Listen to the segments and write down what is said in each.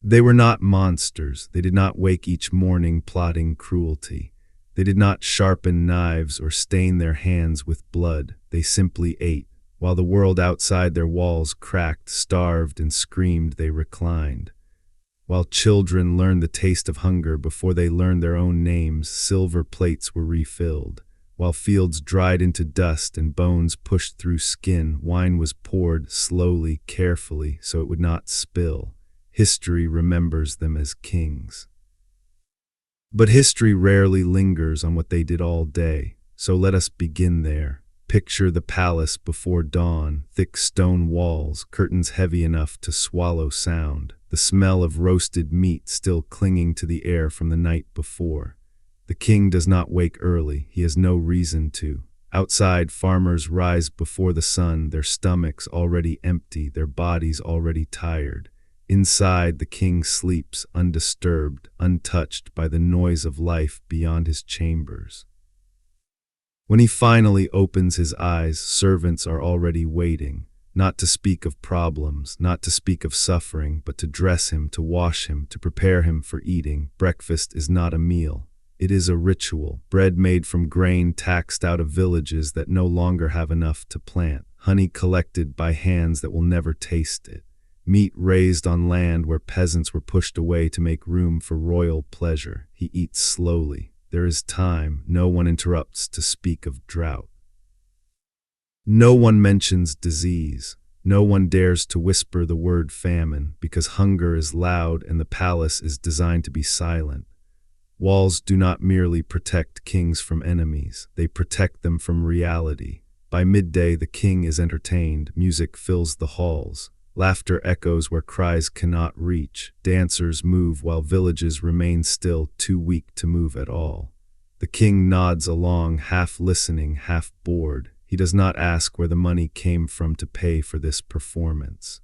They were not monsters. They did not wake each morning plotting cruelty. They did not sharpen knives or stain their hands with blood. They simply ate. While the world outside their walls cracked, starved, and screamed, they reclined. While children learned the taste of hunger before they learned their own names, silver plates were refilled. While fields dried into dust and bones pushed through skin, wine was poured slowly, carefully, so it would not spill. History remembers them as kings. But history rarely lingers on what they did all day, so let us begin there. Picture the palace before dawn, thick stone walls, curtains heavy enough to swallow sound, the smell of roasted meat still clinging to the air from the night before. The king does not wake early, he has no reason to. Outside, farmers rise before the sun, their stomachs already empty, their bodies already tired. Inside, the king sleeps, undisturbed, untouched by the noise of life beyond his chambers. When he finally opens his eyes, servants are already waiting, not to speak of problems, not to speak of suffering, but to dress him, to wash him, to prepare him for eating. Breakfast is not a meal. It is a ritual, bread made from grain taxed out of villages that no longer have enough to plant, honey collected by hands that will never taste it. Meat raised on land where peasants were pushed away to make room for royal pleasure. He eats slowly. There is time. No one interrupts to speak of drought. No one mentions disease. No one dares to whisper the word famine, because hunger is loud and the palace is designed to be silent. Walls do not merely protect kings from enemies. They protect them from reality. By midday, the king is entertained. Music fills the halls. Laughter echoes where cries cannot reach. Dancers move while villages remain still, too weak to move at all. The king nods along, half listening, half bored. He does not ask where the money came from to pay for this performance.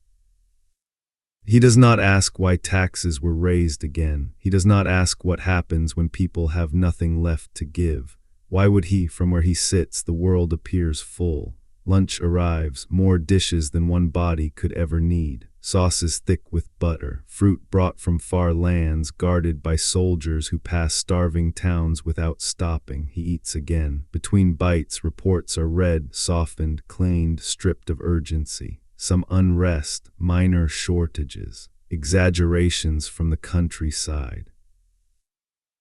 He does not ask why taxes were raised again. He does not ask what happens when people have nothing left to give. Why would he? From where he sits, the world appears full. Lunch arrives, more dishes than one body could ever need. Sauces thick with butter, fruit brought from far lands, guarded by soldiers who pass starving towns without stopping. He eats again. Between bites, reports are read, softened, cleaned, stripped of urgency. Some unrest, minor shortages, exaggerations from the countryside.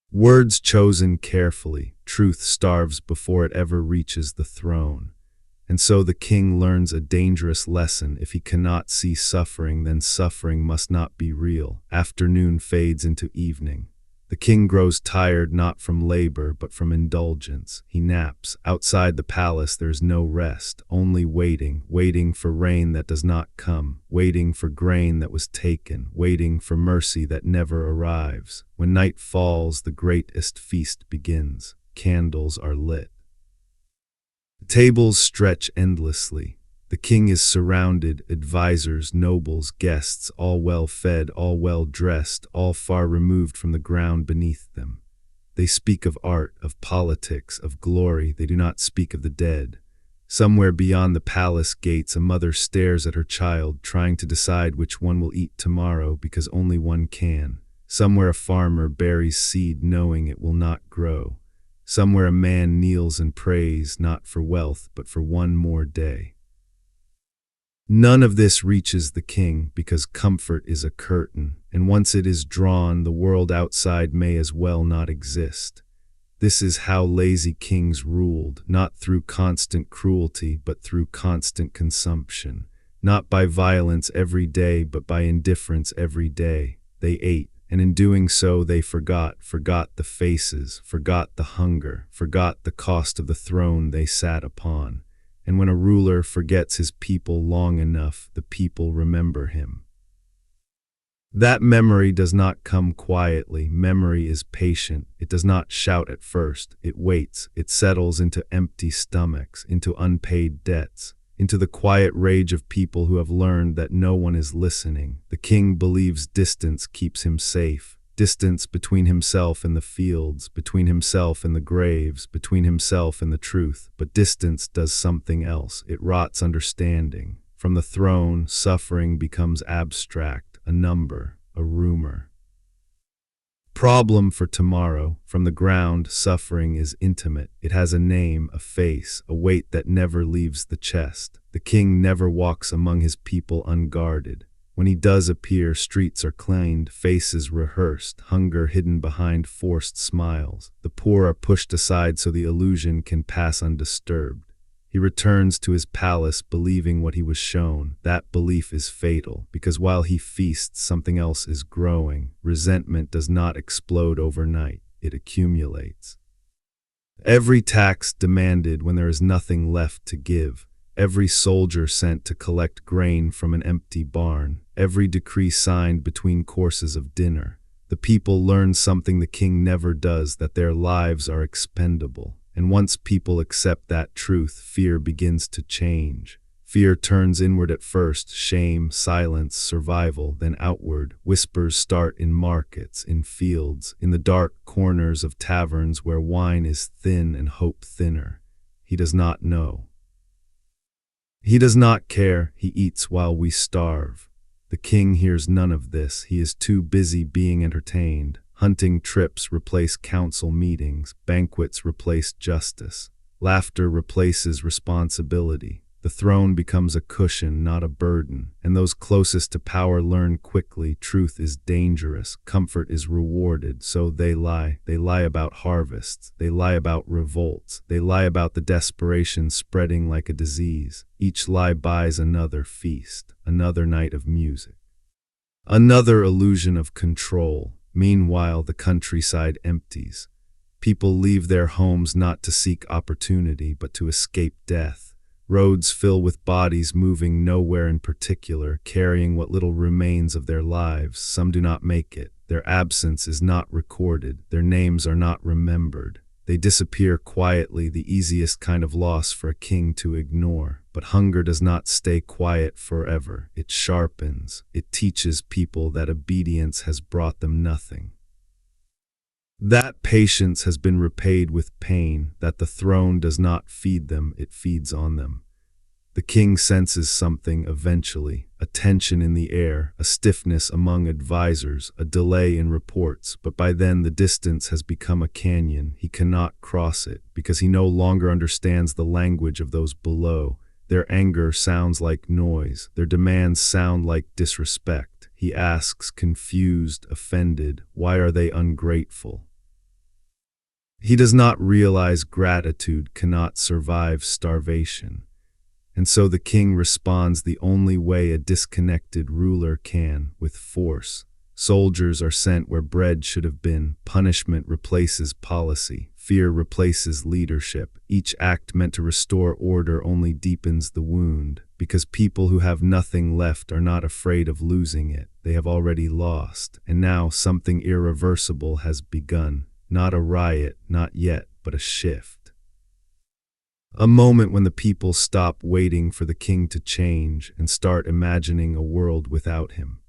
Words chosen carefully. Truth starves before it ever reaches the throne. And so the king learns a dangerous lesson. If he cannot see suffering, then suffering must not be real. Afternoon fades into evening. The king grows tired not from labor, but from indulgence. He naps. Outside the palace there is no rest, only waiting, waiting for rain that does not come, waiting for grain that was taken, waiting for mercy that never arrives. When night falls, the greatest feast begins. Candles are lit. The tables stretch endlessly. The king is surrounded, advisors, nobles, guests, all well fed, all well dressed, all far removed from the ground beneath them. They speak of art, of politics, of glory. They do not speak of the dead. Somewhere beyond the palace gates, a mother stares at her child, trying to decide which one will eat tomorrow because only one can. Somewhere a farmer buries seed knowing it will not grow. Somewhere a man kneels and prays, not for wealth, but for one more day. None of this reaches the king, because comfort is a curtain, and once it is drawn, the world outside may as well not exist. This is how lazy kings ruled, not through constant cruelty, but through constant consumption. Not by violence every day, but by indifference every day. They ate. And in doing so they forgot the faces, forgot the hunger, forgot the cost of the throne they sat upon. And when a ruler forgets his people long enough, the people remember him. That memory does not come quietly. Memory is patient. It does not shout at first. It waits. It settles into empty stomachs, into unpaid debts, into the quiet rage of people who have learned that no one is listening. The king believes distance keeps him safe. Distance between himself and the fields, between himself and the graves, between himself and the truth. But distance does something else. It rots understanding. From the throne, suffering becomes abstract, a number, a rumor. Problem for tomorrow. From the ground, suffering is intimate. It has a name, a face, a weight that never leaves the chest. The king never walks among his people unguarded. When he does appear, streets are cleaned, faces rehearsed, hunger hidden behind forced smiles. The poor are pushed aside so the illusion can pass undisturbed. He returns to his palace believing what he was shown. That belief is fatal, because while he feasts, something else is growing. Resentment does not explode overnight. It accumulates. Every tax demanded when there is nothing left to give. Every soldier sent to collect grain from an empty barn. Every decree signed between courses of dinner. The people learn something the king never does, that their lives are expendable. And once people accept that truth, fear begins to change. Fear turns inward at first, shame, silence, survival, then outward. Whispers start in markets, in fields, in the dark corners of taverns where wine is thin and hope thinner. He does not know. He does not care. He eats while we starve. The king hears none of this. He is too busy being entertained. Hunting trips replace council meetings. Banquets replace justice. Laughter replaces responsibility. The throne becomes a cushion, not a burden. And those closest to power learn quickly. Truth is dangerous. Comfort is rewarded. So they lie. They lie about harvests. They lie about revolts. They lie about the desperation spreading like a disease. Each lie buys another feast, another night of music, another illusion of control. Meanwhile, the countryside empties. People leave their homes not to seek opportunity, but to escape death. Roads fill with bodies moving nowhere in particular, carrying what little remains of their lives. Some do not make it. Their absence is not recorded. Their names are not remembered. They disappear quietly, the easiest kind of loss for a king to ignore. But hunger does not stay quiet forever. It sharpens. It teaches people that obedience has brought them nothing. That patience has been repaid with pain, that the throne does not feed them, it feeds on them. The king senses something eventually, a tension in the air, a stiffness among advisors, a delay in reports, but by then the distance has become a canyon. He cannot cross it, because he no longer understands the language of those below. Their anger sounds like noise, their demands sound like disrespect. He asks, confused, offended, why are they ungrateful? He does not realize gratitude cannot survive starvation. And so the king responds the only way a disconnected ruler can, with force. Soldiers are sent where bread should have been. Punishment replaces policy. Fear replaces leadership. Each act meant to restore order only deepens the wound, because people who have nothing left are not afraid of losing it. They have already lost, and now something irreversible has begun. Not a riot, not yet, but a shift. A moment when the people stop waiting for the king to change and start imagining a world without him.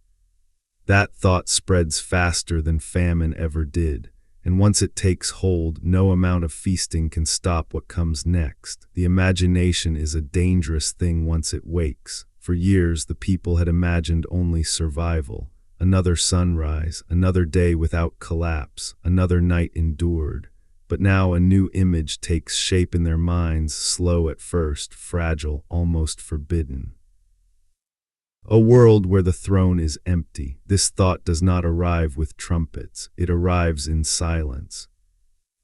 That thought spreads faster than famine ever did, and once it takes hold, no amount of feasting can stop what comes next. The imagination is a dangerous thing once it wakes. For years, the people had imagined only survival. Another sunrise, another day without collapse, another night endured. But now a new image takes shape in their minds, slow at first, fragile, almost forbidden. A world where the throne is empty. This thought does not arrive with trumpets. It arrives in silence.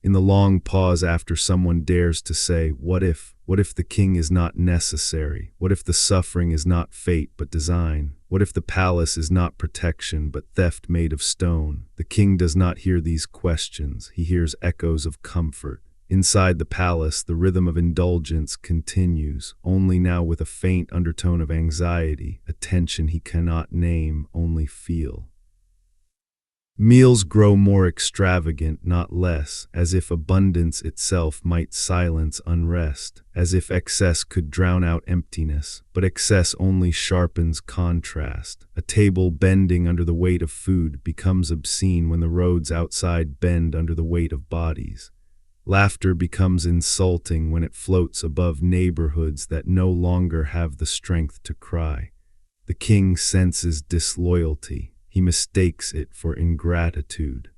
In the long pause after someone dares to say, what if? What if the king is not necessary? What if the suffering is not fate but design? What if the palace is not protection but theft made of stone? The king does not hear these questions. He hears echoes of comfort. Inside the palace, the rhythm of indulgence continues, only now with a faint undertone of anxiety, a tension he cannot name, only feel. Meals grow more extravagant, not less, as if abundance itself might silence unrest, as if excess could drown out emptiness, but excess only sharpens contrast. A table bending under the weight of food becomes obscene when the roads outside bend under the weight of bodies. Laughter becomes insulting when it floats above neighborhoods that no longer have the strength to cry. The king senses disloyalty. he mistakes it for ingratitude.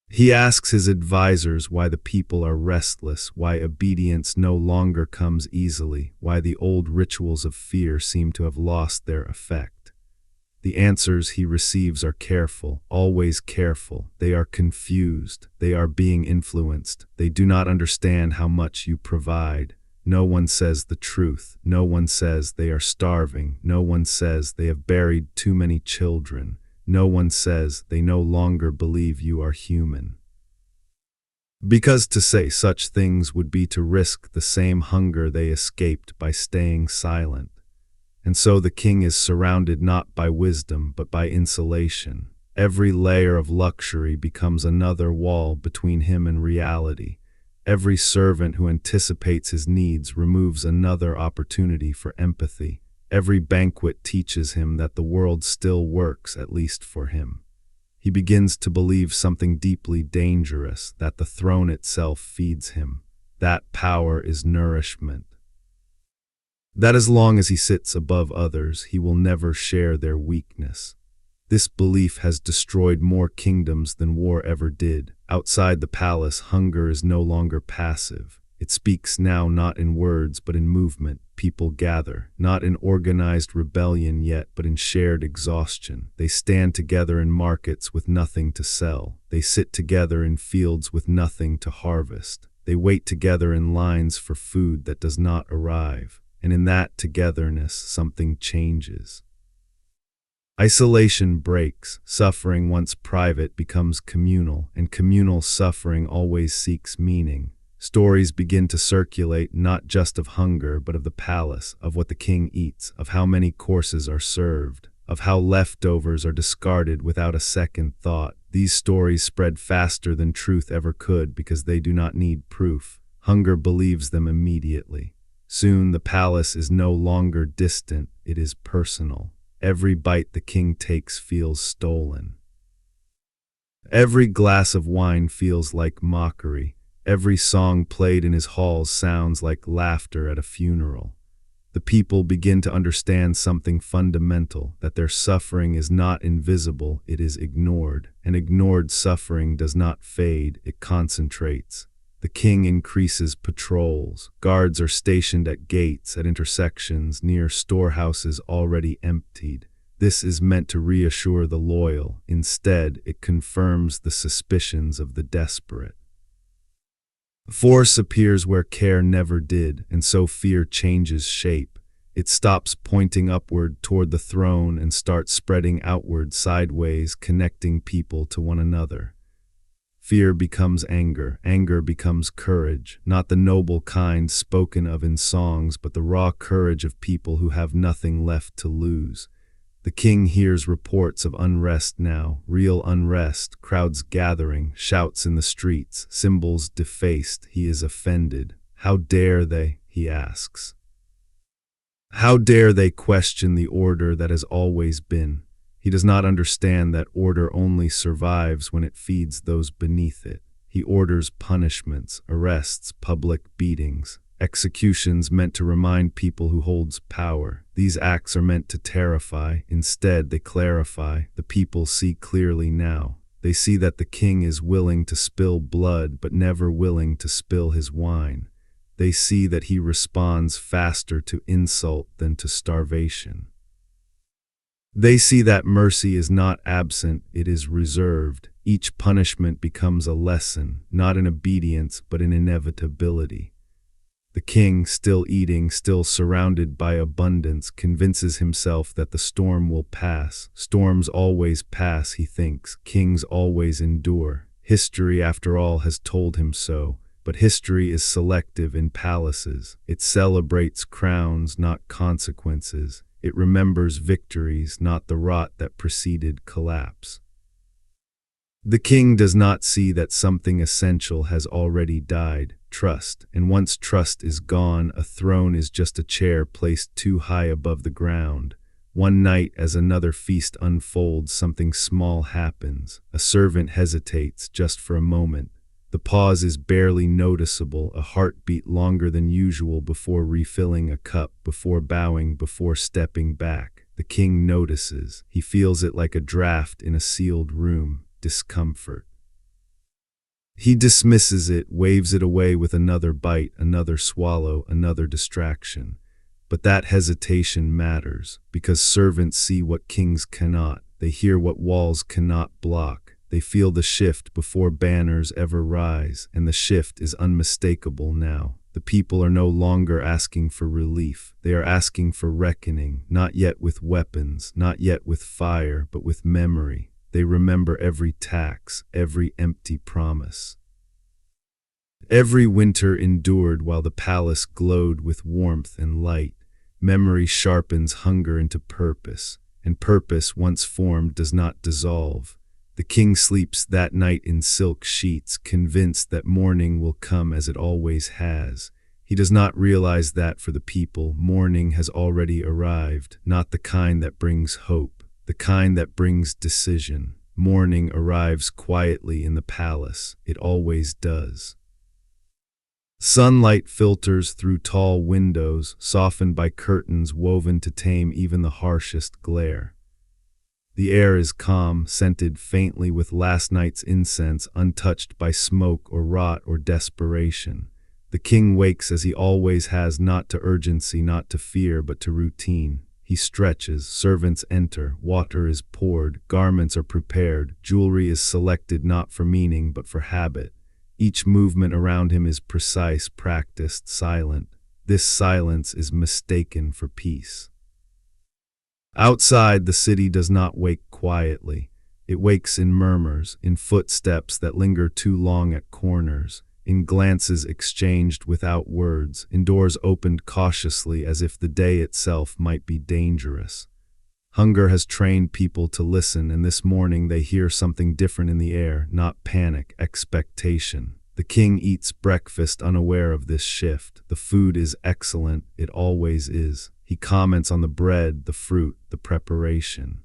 He asks his advisors why the people are restless, why obedience no longer comes easily, why the old rituals of fear seem to have lost their effect. The answers he receives are careful, always careful. They are confused. They are being influenced. They do not understand how much you provide. No one says the truth. No one says they are starving. No one says they have buried too many children. No one says they no longer believe you are human. Because to say such things would be to risk the same hunger they escaped by staying silent. And so the king is surrounded not by wisdom but by insulation. Every layer of luxury becomes another wall between him and reality. Every servant who anticipates his needs removes another opportunity for empathy. Every banquet teaches him that the world still works, at least for him. He begins to believe something deeply dangerous, that the throne itself feeds him. That power is nourishment. That as long as he sits above others, he will never share their weakness. This belief has destroyed more kingdoms than war ever did. Outside the palace, hunger is no longer passive. It speaks now not in words but in movement. People gather, not in organized rebellion yet, but in shared exhaustion. They stand together in markets with nothing to sell. They sit together in fields with nothing to harvest. They wait together in lines for food that does not arrive. And in that togetherness, something changes. Isolation breaks. Suffering once private becomes communal, and communal suffering always seeks meaning. Stories begin to circulate not just of hunger but of the palace, of what the king eats, of how many courses are served, of how leftovers are discarded without a second thought. These stories spread faster than truth ever could because they do not need proof. Hunger believes them immediately. Soon the palace is no longer distant, it is personal. Every bite the king takes feels stolen. Every glass of wine feels like mockery. Every song played in his halls sounds like laughter at a funeral. The people begin to understand something fundamental, that their suffering is not invisible, it is ignored. And ignored suffering does not fade, it concentrates. The king increases patrols. Guards are stationed at gates, at intersections, near storehouses already emptied. This is meant to reassure the loyal. Instead, it confirms the suspicions of the desperate. Force appears where care never did, and so fear changes shape. It stops pointing upward toward the throne and starts spreading outward sideways, connecting people to one another. Fear becomes anger. Anger becomes courage, not the noble kind spoken of in songs, but the raw courage of people who have nothing left to lose. The king hears reports of unrest now, real unrest, crowds gathering, shouts in the streets, symbols defaced. He is offended. How dare they, he asks. How dare they question the order that has always been? He does not understand that order only survives when it feeds those beneath it. He orders punishments, arrests, public beatings, executions meant to remind people who holds power. These acts are meant to terrify. Instead, they clarify. The people see clearly now. They see that the king is willing to spill blood, but never willing to spill his wine. They see that he responds faster to insult than to starvation. They see that mercy is not absent, it is reserved. Each punishment becomes a lesson, not in obedience, but in inevitability. The king, still eating, still surrounded by abundance, convinces himself that the storm will pass. Storms always pass, he thinks. Kings always endure. History, after all, has told him so. But history is selective in palaces. It celebrates crowns, not consequences. It remembers victories, not the rot that preceded collapse. The king does not see that something essential has already died. Trust, and once trust is gone, a throne is just a chair placed too high above the ground. One night, as another feast unfolds, something small happens. A servant hesitates just for a moment. The pause is barely noticeable, a heartbeat longer than usual before refilling a cup, before bowing, before stepping back. The king notices. He feels it like a draft in a sealed room, discomfort. He dismisses it, waves it away with another bite, another swallow, another distraction. But that hesitation matters, because servants see what kings cannot. They hear what walls cannot block. They feel the shift before banners ever rise, and the shift is unmistakable now. The people are no longer asking for relief. They are asking for reckoning, not yet with weapons, not yet with fire, but with memory. They remember every tax, every empty promise. Every winter endured while the palace glowed with warmth and light. Memory sharpens hunger into purpose, and purpose, once formed, does not dissolve. The king sleeps that night in silk sheets, convinced that morning will come as it always has. He does not realize that for the people, morning has already arrived, not the kind that brings hope, the kind that brings decision. Morning arrives quietly in the palace. It always does. Sunlight filters through tall windows, softened by curtains woven to tame even the harshest glare. The air is calm, scented faintly with last night's incense, untouched by smoke or rot or desperation. The king wakes as he always has, not to urgency, not to fear, but to routine. He stretches, servants enter, water is poured, garments are prepared, jewelry is selected not for meaning but for habit. Each movement around him is precise, practiced, silent. This silence is mistaken for peace. Outside, the city does not wake quietly. It wakes in murmurs, in footsteps that linger too long at corners, in glances exchanged without words, in doors opened cautiously as if the day itself might be dangerous. Hunger has trained people to listen, and this morning they hear something different in the air, not panic, expectation. The king eats breakfast unaware of this shift. The food is excellent, it always is. He comments on the bread, the fruit, the preparation.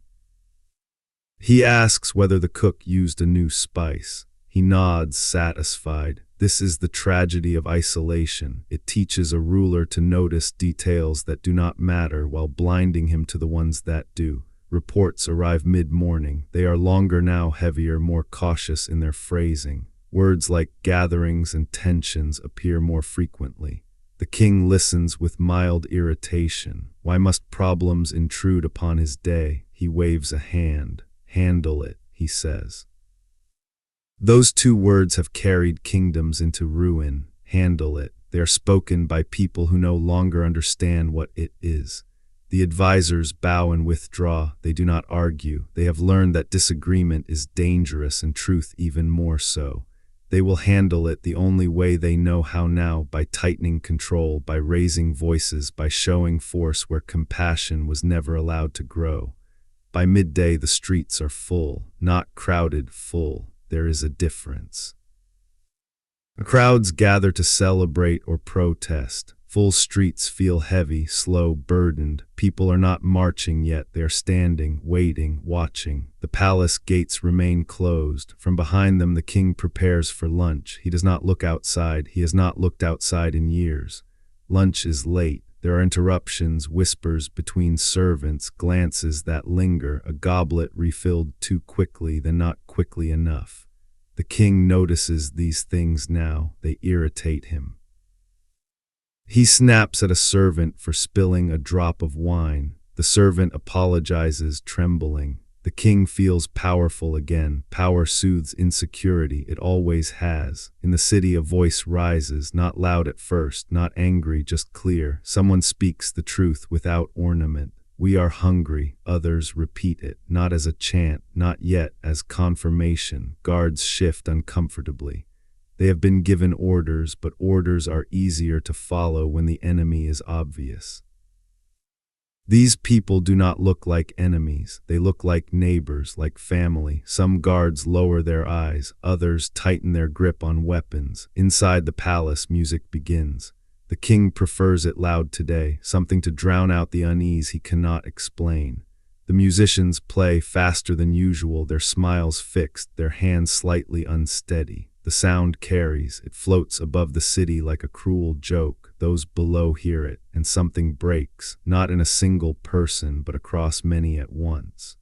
He asks whether the cook used a new spice. He nods, satisfied. This is the tragedy of isolation. It teaches a ruler to notice details that do not matter while blinding him to the ones that do. Reports arrive mid-morning. They are longer now, heavier, more cautious in their phrasing. Words like gatherings and tensions appear more frequently. The king listens with mild irritation. Why must problems intrude upon his day? He waves a hand. Handle it, he says. Those two words have carried kingdoms into ruin. Handle it. They are spoken by people who no longer understand what it is. The advisors bow and withdraw. They do not argue. They have learned that disagreement is dangerous and truth even more so. They will handle it the only way they know how now, by tightening control, by raising voices, by showing force where compassion was never allowed to grow. By midday, the streets are full, not crowded, full. There is a difference. Crowds gather to celebrate or protest. Full streets feel heavy, slow, burdened. People are not marching yet. They are standing, waiting, watching. The palace gates remain closed. From behind them, the king prepares for lunch. He does not look outside. He has not looked outside in years. Lunch is late. There are interruptions, whispers between servants, glances that linger, a goblet refilled too quickly, then not quickly enough. The king notices these things now. They irritate him. He snaps at a servant for spilling a drop of wine. The servant apologizes, trembling. The king feels powerful again. Power soothes insecurity. It always has. In the city, a voice rises, not loud at first, not angry, just clear. Someone speaks the truth without ornament. We are hungry. Others repeat it, not as a chant, not yet as confirmation. Guards shift uncomfortably. They have been given orders, but orders are easier to follow when the enemy is obvious. These people do not look like enemies. They look like neighbors, like family. Some guards lower their eyes. Others tighten their grip on weapons. Inside the palace, music begins. The king prefers it loud today, something to drown out the unease he cannot explain. The musicians play faster than usual, their smiles fixed, their hands slightly unsteady. The sound carries. It floats above the city like a cruel joke. those below hear it, and something breaks, not in a single person but across many at once.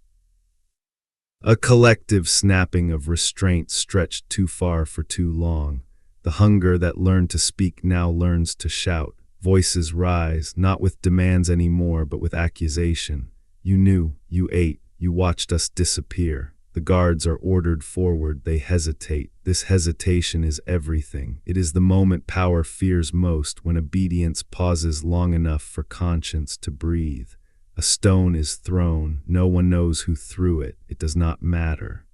A collective snapping of restraint stretched too far for too long. The hunger that learned to speak now learns to shout. Voices rise, not with demands anymore, but with accusation. You knew, you ate, you watched us disappear. The guards are ordered forward, they hesitate. This hesitation is everything. It is the moment power fears most, when obedience pauses long enough for conscience to breathe. A stone is thrown, no one knows who threw it, it does not matter.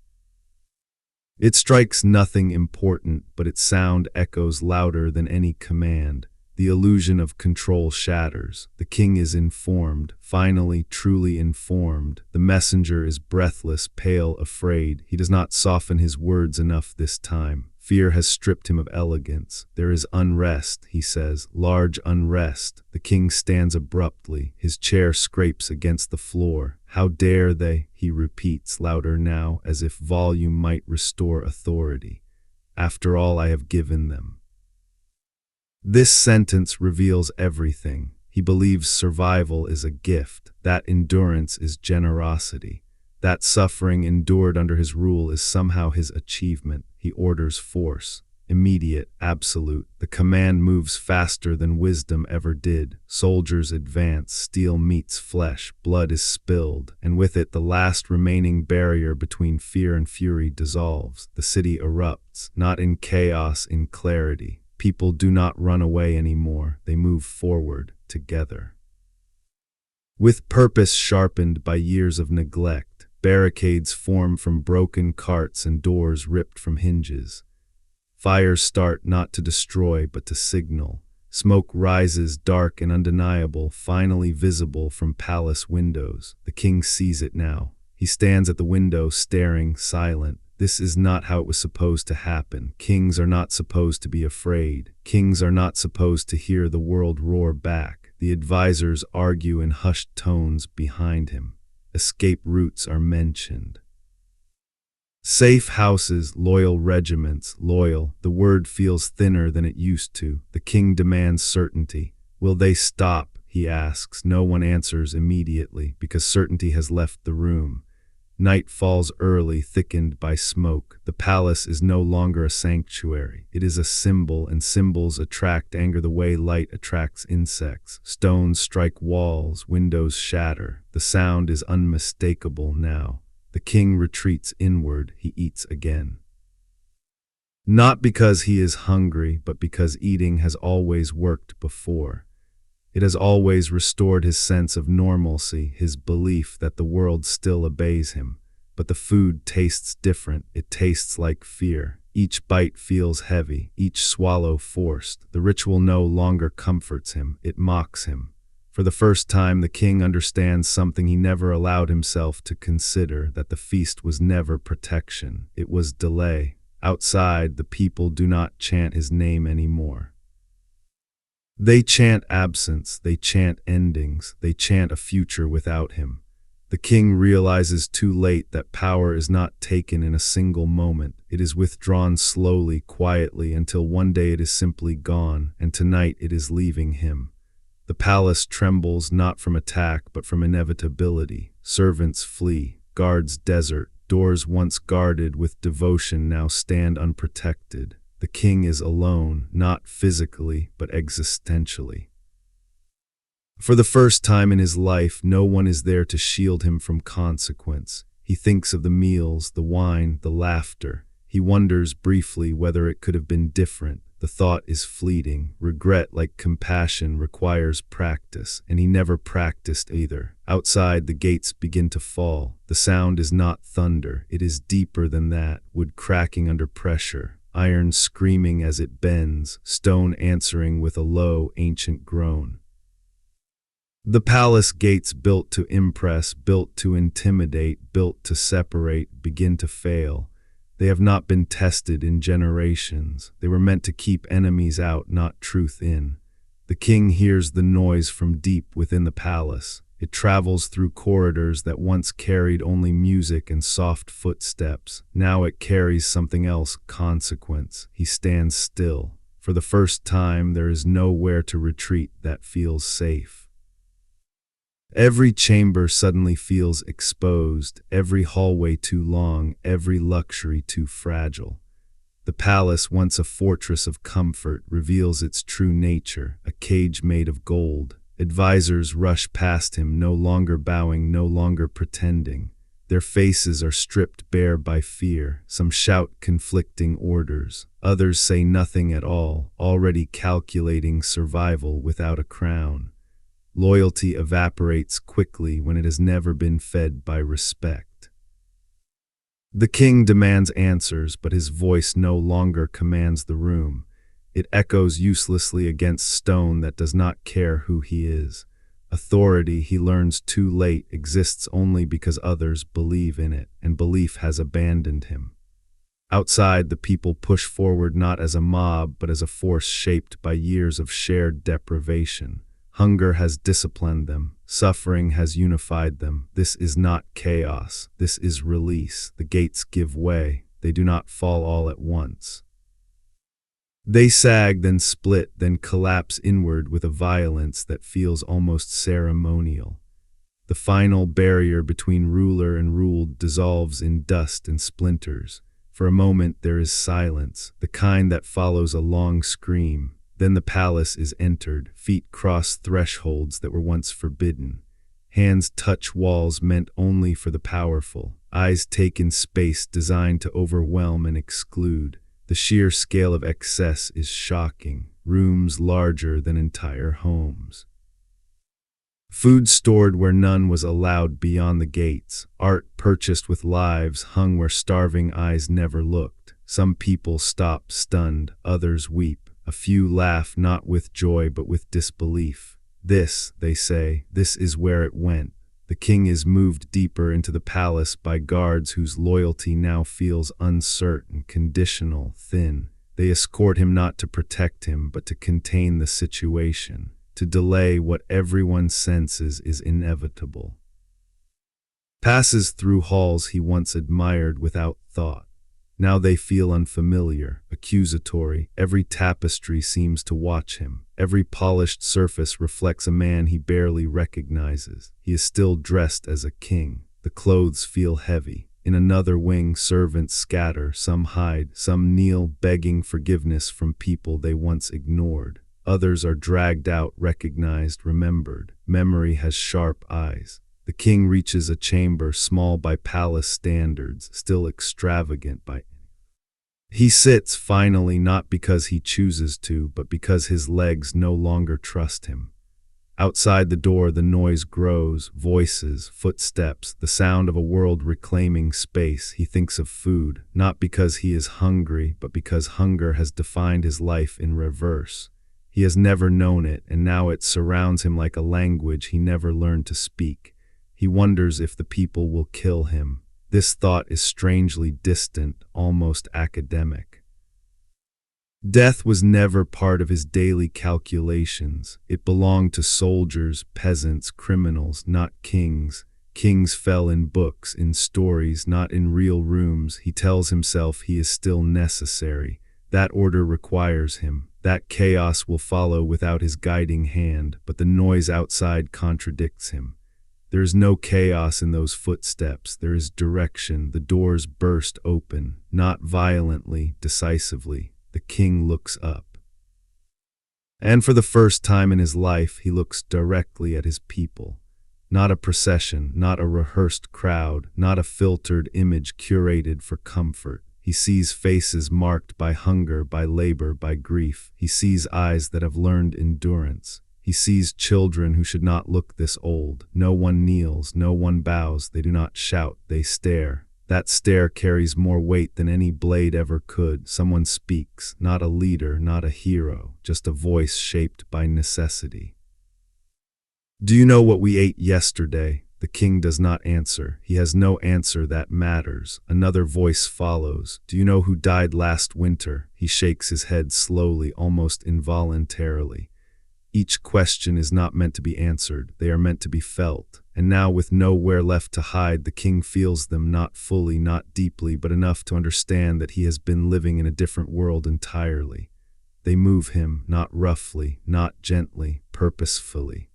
It strikes nothing important, but its sound echoes louder than any command. The illusion of control shatters. The king is informed, finally truly informed. The messenger is breathless, pale, afraid. He does not soften his words enough this time. Fear has stripped him of elegance. There is unrest, he says, large unrest. The king stands abruptly. His chair scrapes against the floor. How dare they, he repeats, louder now, as if volume might restore authority. After all I have given them. This sentence reveals everything. He believes survival is a gift, that endurance is generosity. That suffering endured under his rule is somehow his achievement. He orders force, immediate, absolute. The command moves faster than wisdom ever did. Soldiers advance, steel meets flesh, blood is spilled, and with it the last remaining barrier between fear and fury dissolves. The city erupts, not in chaos, in clarity. People do not run away anymore, they move forward, together. With purpose sharpened by years of neglect, barricades form from broken carts and doors ripped from hinges. Fires start not to destroy but to signal. Smoke rises dark and undeniable, finally visible from palace windows. The king sees it now. He stands at the window, staring, silent. This is not how it was supposed to happen. Kings are not supposed to be afraid. Kings are not supposed to hear the world roar back. The advisors argue in hushed tones behind him. Escape routes are mentioned. Safe houses, loyal regiments, loyal. The word feels thinner than it used to. The king demands certainty. Will they stop? He asks. No one answers immediately, because certainty has left the room. Night falls early, thickened by smoke. The palace is no longer a sanctuary. It is a symbol, and symbols attract anger the way light attracts insects. Stones strike walls, windows shatter. The sound is unmistakable now. The king retreats inward, he eats again. Not because he is hungry, but because eating has always worked before. It has always restored his sense of normalcy, his belief that the world still obeys him. But the food tastes different. It tastes like fear. Each bite feels heavy, each swallow forced. The ritual no longer comforts him, it mocks him. For the first time, the king understands something he never allowed himself to consider, that the feast was never protection. It was delay. Outside, the people do not chant his name anymore. They chant absence, they chant endings, they chant a future without him. The king realizes too late that power is not taken in a single moment. It is withdrawn slowly, quietly, until one day it is simply gone, and tonight it is leaving him. The palace trembles not from attack, but from inevitability. Servants flee, guards desert, doors once guarded with devotion now stand unprotected. The king is alone, not physically, but existentially. For the first time in his life, no one is there to shield him from consequence. He thinks of the meals, the wine, the laughter. He wonders briefly whether it could have been different. The thought is fleeting. Regret, like compassion, requires practice, and he never practiced either. Outside, the gates begin to fall. The sound is not thunder. It is deeper than that, wood cracking under pressure. Iron screaming as it bends, stone answering with a low, ancient groan. The palace gates built to impress, built to intimidate, built to separate, begin to fail. They have not been tested in generations. They were meant to keep enemies out, not truth in. The king hears the noise from deep within the palace. It travels through corridors that once carried only music and soft footsteps. Now it carries something else, consequence. He stands still. For the first time, there is nowhere to retreat that feels safe. Every chamber suddenly feels exposed, every hallway too long, every luxury too fragile. The palace, once a fortress of comfort, reveals its true nature, a cage made of gold. Advisors rush past him, no longer bowing, no longer pretending. Their faces are stripped bare by fear. Some shout conflicting orders. Others say nothing at all, already calculating survival without a crown. Loyalty evaporates quickly when it has never been fed by respect. The king demands answers, but his voice no longer commands the room. It echoes uselessly against stone that does not care who he is. Authority, he learns too late, exists only because others believe in it, and belief has abandoned him. Outside, the people push forward not as a mob, but as a force shaped by years of shared deprivation. Hunger has disciplined them. Suffering has unified them. This is not chaos. This is release. The gates give way. They do not fall all at once. They sag, then split, then collapse inward with a violence that feels almost ceremonial. The final barrier between ruler and ruled dissolves in dust and splinters. For a moment there is silence, the kind that follows a long scream. Then the palace is entered, feet cross thresholds that were once forbidden. Hands touch walls meant only for the powerful. Eyes take in space designed to overwhelm and exclude. The sheer scale of excess is shocking. Rooms larger than entire homes. Food stored where none was allowed beyond the gates. Art purchased with lives hung where starving eyes never looked. Some people stop stunned, others weep. A few laugh not with joy but with disbelief. This, they say, this is where it went. The king is moved deeper into the palace by guards whose loyalty now feels uncertain, conditional, thin. They escort him not to protect him, but to contain the situation, to delay what everyone senses is inevitable. Passes through halls he once admired without thought. Now they feel unfamiliar, accusatory. Every tapestry seems to watch him. Every polished surface reflects a man he barely recognizes. He is still dressed as a king. The clothes feel heavy. In another wing, servants scatter. Some hide, some kneel, begging forgiveness from people they once ignored. Others are dragged out, recognized, remembered. Memory has sharp eyes. The king reaches a chamber small by palace standards, still extravagant by. He sits finally, not because he chooses to, but because his legs no longer trust him. Outside the door the noise grows, voices, footsteps, the sound of a world reclaiming space. He thinks of food, not because he is hungry, but because hunger has defined his life in reverse. He has never known it, and now it surrounds him like a language he never learned to speak. He wonders if the people will kill him. This thought is strangely distant, almost academic. Death was never part of his daily calculations. It belonged to soldiers, peasants, criminals, not kings. Kings fell in books, in stories, not in real rooms. He tells himself he is still necessary. That order requires him. That chaos will follow without his guiding hand, but the noise outside contradicts him. There is no chaos in those footsteps. There is direction. The doors burst open, not violently, decisively. The king looks up. And for the first time in his life, he looks directly at his people. Not a procession, not a rehearsed crowd, not a filtered image curated for comfort. He sees faces marked by hunger, by labor, by grief. He sees eyes that have learned endurance. He sees children who should not look this old. No one kneels, no one bows, they do not shout, they stare. That stare carries more weight than any blade ever could. Someone speaks, not a leader, not a hero, just a voice shaped by necessity. Do you know what we ate yesterday? The king does not answer. He has no answer that matters. Another voice follows. Do you know who died last winter? He shakes his head slowly, almost involuntarily. Each question is not meant to be answered. They are meant to be felt. And now, with nowhere left to hide, the king feels them, not fully, not deeply, but enough to understand that he has been living in a different world entirely. They move him, not roughly, not gently, purposefully.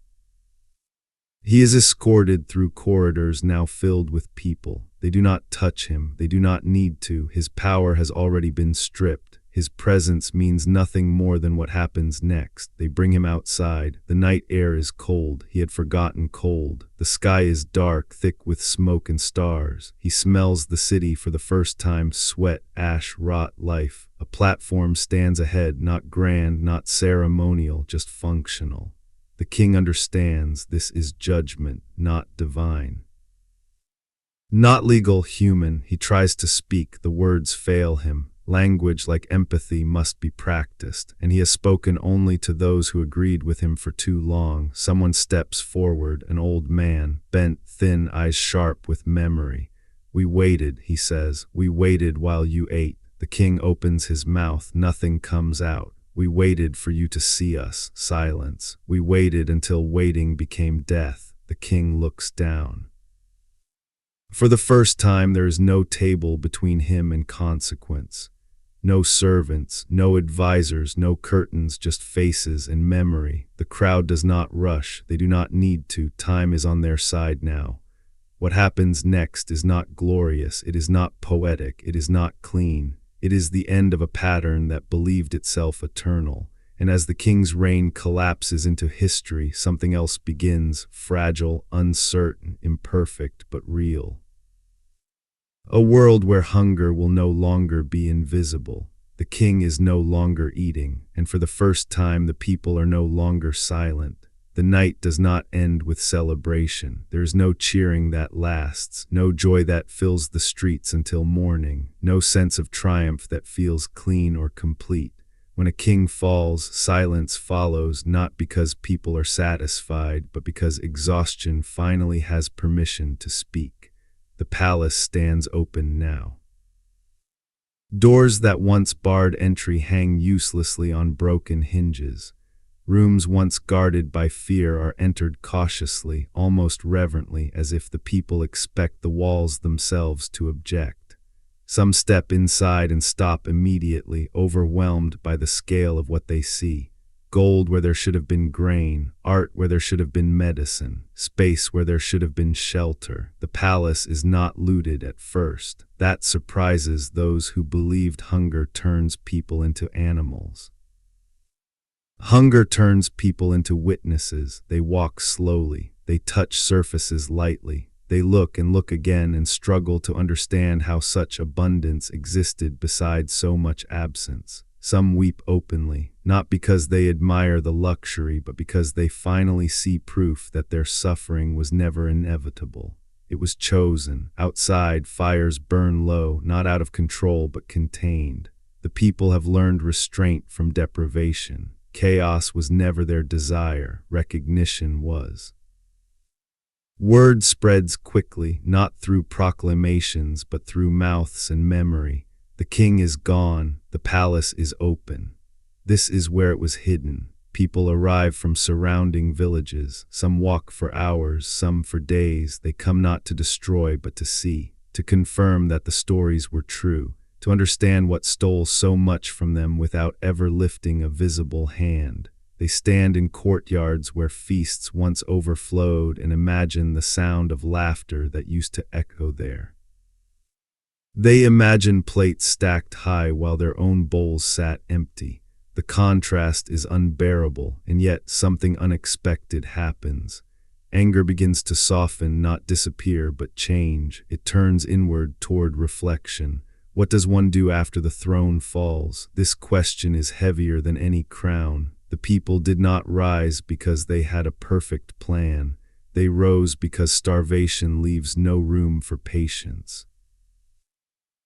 He is escorted through corridors now filled with people. They do not touch him. They do not need to. His power has already been stripped. His presence means nothing more than what happens next. They bring him outside. The night air is cold. He had forgotten cold. The sky is dark, thick with smoke and stars. He smells the city for the first time, sweat, ash, rot, life. A platform stands ahead, not grand, not ceremonial, just functional. The king understands this is judgment, not divine. Not legal, human. He tries to speak. The words fail him. Language like empathy must be practiced, and he has spoken only to those who agreed with him for too long. Someone steps forward, an old man, bent, thin, eyes sharp with memory. "We waited," he says. "We waited while you ate." The king opens his mouth. Nothing comes out. "We waited for you to see us." Silence. "We waited until waiting became death." The king looks down. For the first time, there is no table between him and consequence. No servants, no advisors, no curtains, just faces and memory. The crowd does not rush. They do not need to. Time is on their side now. What happens next is not glorious. It is not poetic. It is not clean. It is the end of a pattern that believed itself eternal. And as the king's reign collapses into history, something else begins, fragile, uncertain, imperfect, but real. A world where hunger will no longer be invisible. The king is no longer eating, and for the first time the people are no longer silent. The night does not end with celebration. There is no cheering that lasts, no joy that fills the streets until morning, no sense of triumph that feels clean or complete. When a king falls, silence follows, not because people are satisfied, but because exhaustion finally has permission to speak. The palace stands open now. Doors that once barred entry hang uselessly on broken hinges. Rooms once guarded by fear are entered cautiously, almost reverently, as if the people expect the walls themselves to object. Some step inside and stop immediately, overwhelmed by the scale of what they see. Gold where there should have been grain, art where there should have been medicine, space where there should have been shelter. The palace is not looted at first. That surprises those who believed hunger turns people into animals. Hunger turns people into witnesses. They walk slowly. They touch surfaces lightly. They look and look again and struggle to understand how such abundance existed beside so much absence. Some weep openly, not because they admire the luxury, but because they finally see proof that their suffering was never inevitable. It was chosen. Outside, fires burn low, not out of control, but contained. The people have learned restraint from deprivation. Chaos was never their desire. Recognition was. Word spreads quickly, not through proclamations, but through mouths and memory. The king is gone. The palace is open. This is where it was hidden. People arrive from surrounding villages. Some walk for hours, some for days. They come not to destroy, but to see, to confirm that the stories were true, to understand what stole so much from them without ever lifting a visible hand. They stand in courtyards where feasts once overflowed and imagine the sound of laughter that used to echo there. They imagine plates stacked high while their own bowls sat empty. The contrast is unbearable, and yet something unexpected happens. Anger begins to soften, not disappear, but change. It turns inward toward reflection. What does one do after the throne falls? This question is heavier than any crown. The people did not rise because they had a perfect plan. They rose because starvation leaves no room for patience.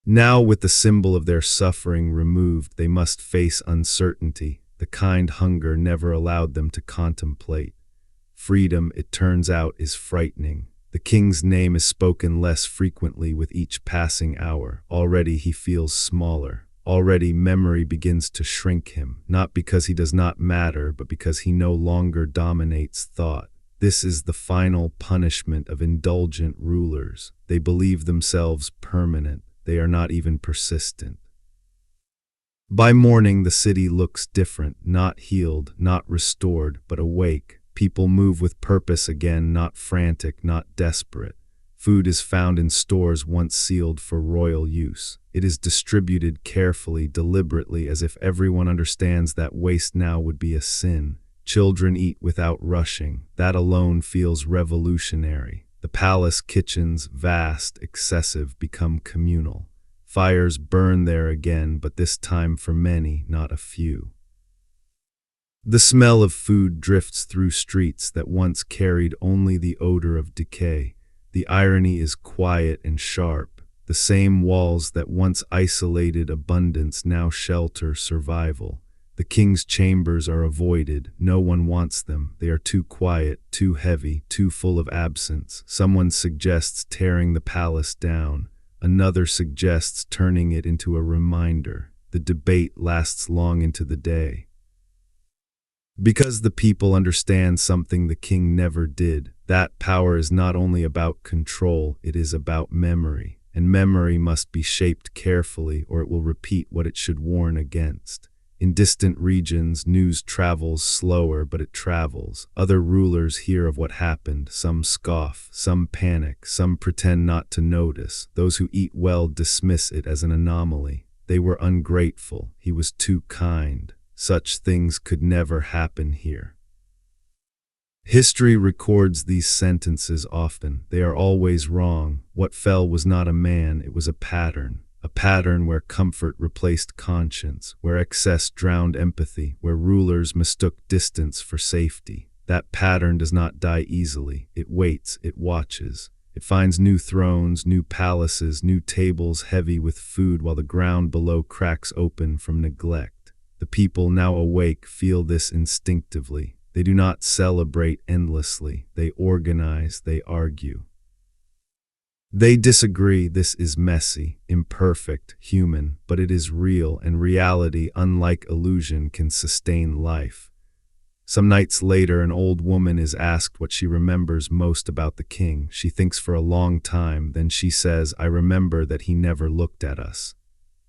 Now, with the symbol of their suffering removed, they must face uncertainty, the kind hunger never allowed them to contemplate. Freedom, it turns out, is frightening. The king's name is spoken less frequently with each passing hour. Already he feels smaller. Already memory begins to shrink him, not because he does not matter, but because he no longer dominates thought. This is the final punishment of indulgent rulers. They believe themselves permanent. They are not even persistent. By morning, the city looks different, not healed, not restored, but awake. People move with purpose again, not frantic, not desperate. Food is found in stores once sealed for royal use. It is distributed carefully, deliberately, as if everyone understands that waste now would be a sin. Children eat without rushing. That alone feels revolutionary. The palace kitchens, vast, excessive, become communal. Fires burn there again, but this time for many, not a few. The smell of food drifts through streets that once carried only the odor of decay. The irony is quiet and sharp. The same walls that once isolated abundance now shelter survival. The king's chambers are avoided. No one wants them. They are too quiet, too heavy, too full of absence. Someone suggests tearing the palace down. Another suggests turning it into a reminder. The debate lasts long into the day. Because the people understand something the king never did. That power is not only about control, it is about memory. And memory must be shaped carefully, or it will repeat what it should warn against. In distant regions, news travels slower, but it travels. Other rulers hear of what happened. Some scoff, some panic, some pretend not to notice. Those who eat well dismiss it as an anomaly. They were ungrateful. He was too kind. Such things could never happen here. History records these sentences often. They are always wrong. What fell was not a man, it was a pattern. A pattern where comfort replaced conscience, where excess drowned empathy, where rulers mistook distance for safety. That pattern does not die easily. It waits, it watches. It finds new thrones, new palaces, new tables heavy with food while the ground below cracks open from neglect. The people now awake feel this instinctively. They do not celebrate endlessly. They organize, they argue. They disagree. This is messy, imperfect, human, but it is real, and reality, unlike illusion, can sustain life. Some nights later, an old woman is asked what she remembers most about the king. She thinks for a long time, then she says, "I remember that he never looked at us."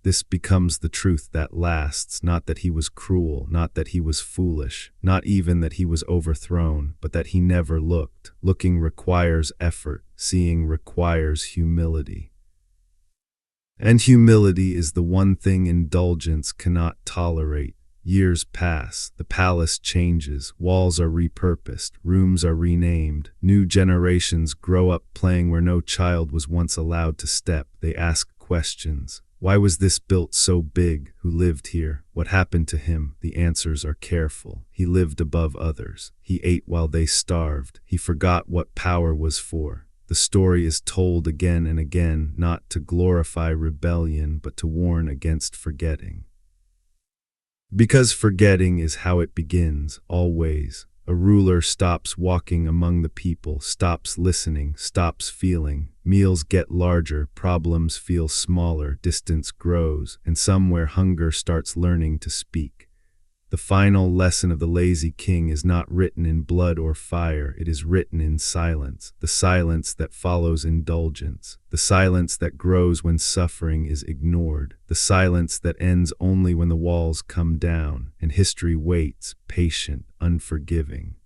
This becomes the truth that lasts, not that he was cruel, not that he was foolish, not even that he was overthrown, but that he never looked. Looking requires effort, seeing requires humility. And humility is the one thing indulgence cannot tolerate. Years pass, the palace changes, walls are repurposed, rooms are renamed, new generations grow up playing where no child was once allowed to step. They ask questions. Why was this built so big? Who lived here? What happened to him? The answers are careful. He lived above others. He ate while they starved. He forgot what power was for. The story is told again and again, not to glorify rebellion, but to warn against forgetting. Because forgetting is how it begins, always. A ruler stops walking among the people, stops listening, stops feeling. Meals get larger, problems feel smaller, distance grows, and somewhere hunger starts learning to speak. The final lesson of the lazy king is not written in blood or fire, it is written in silence, the silence that follows indulgence, the silence that grows when suffering is ignored, the silence that ends only when the walls come down, and history waits, patient, unforgiving.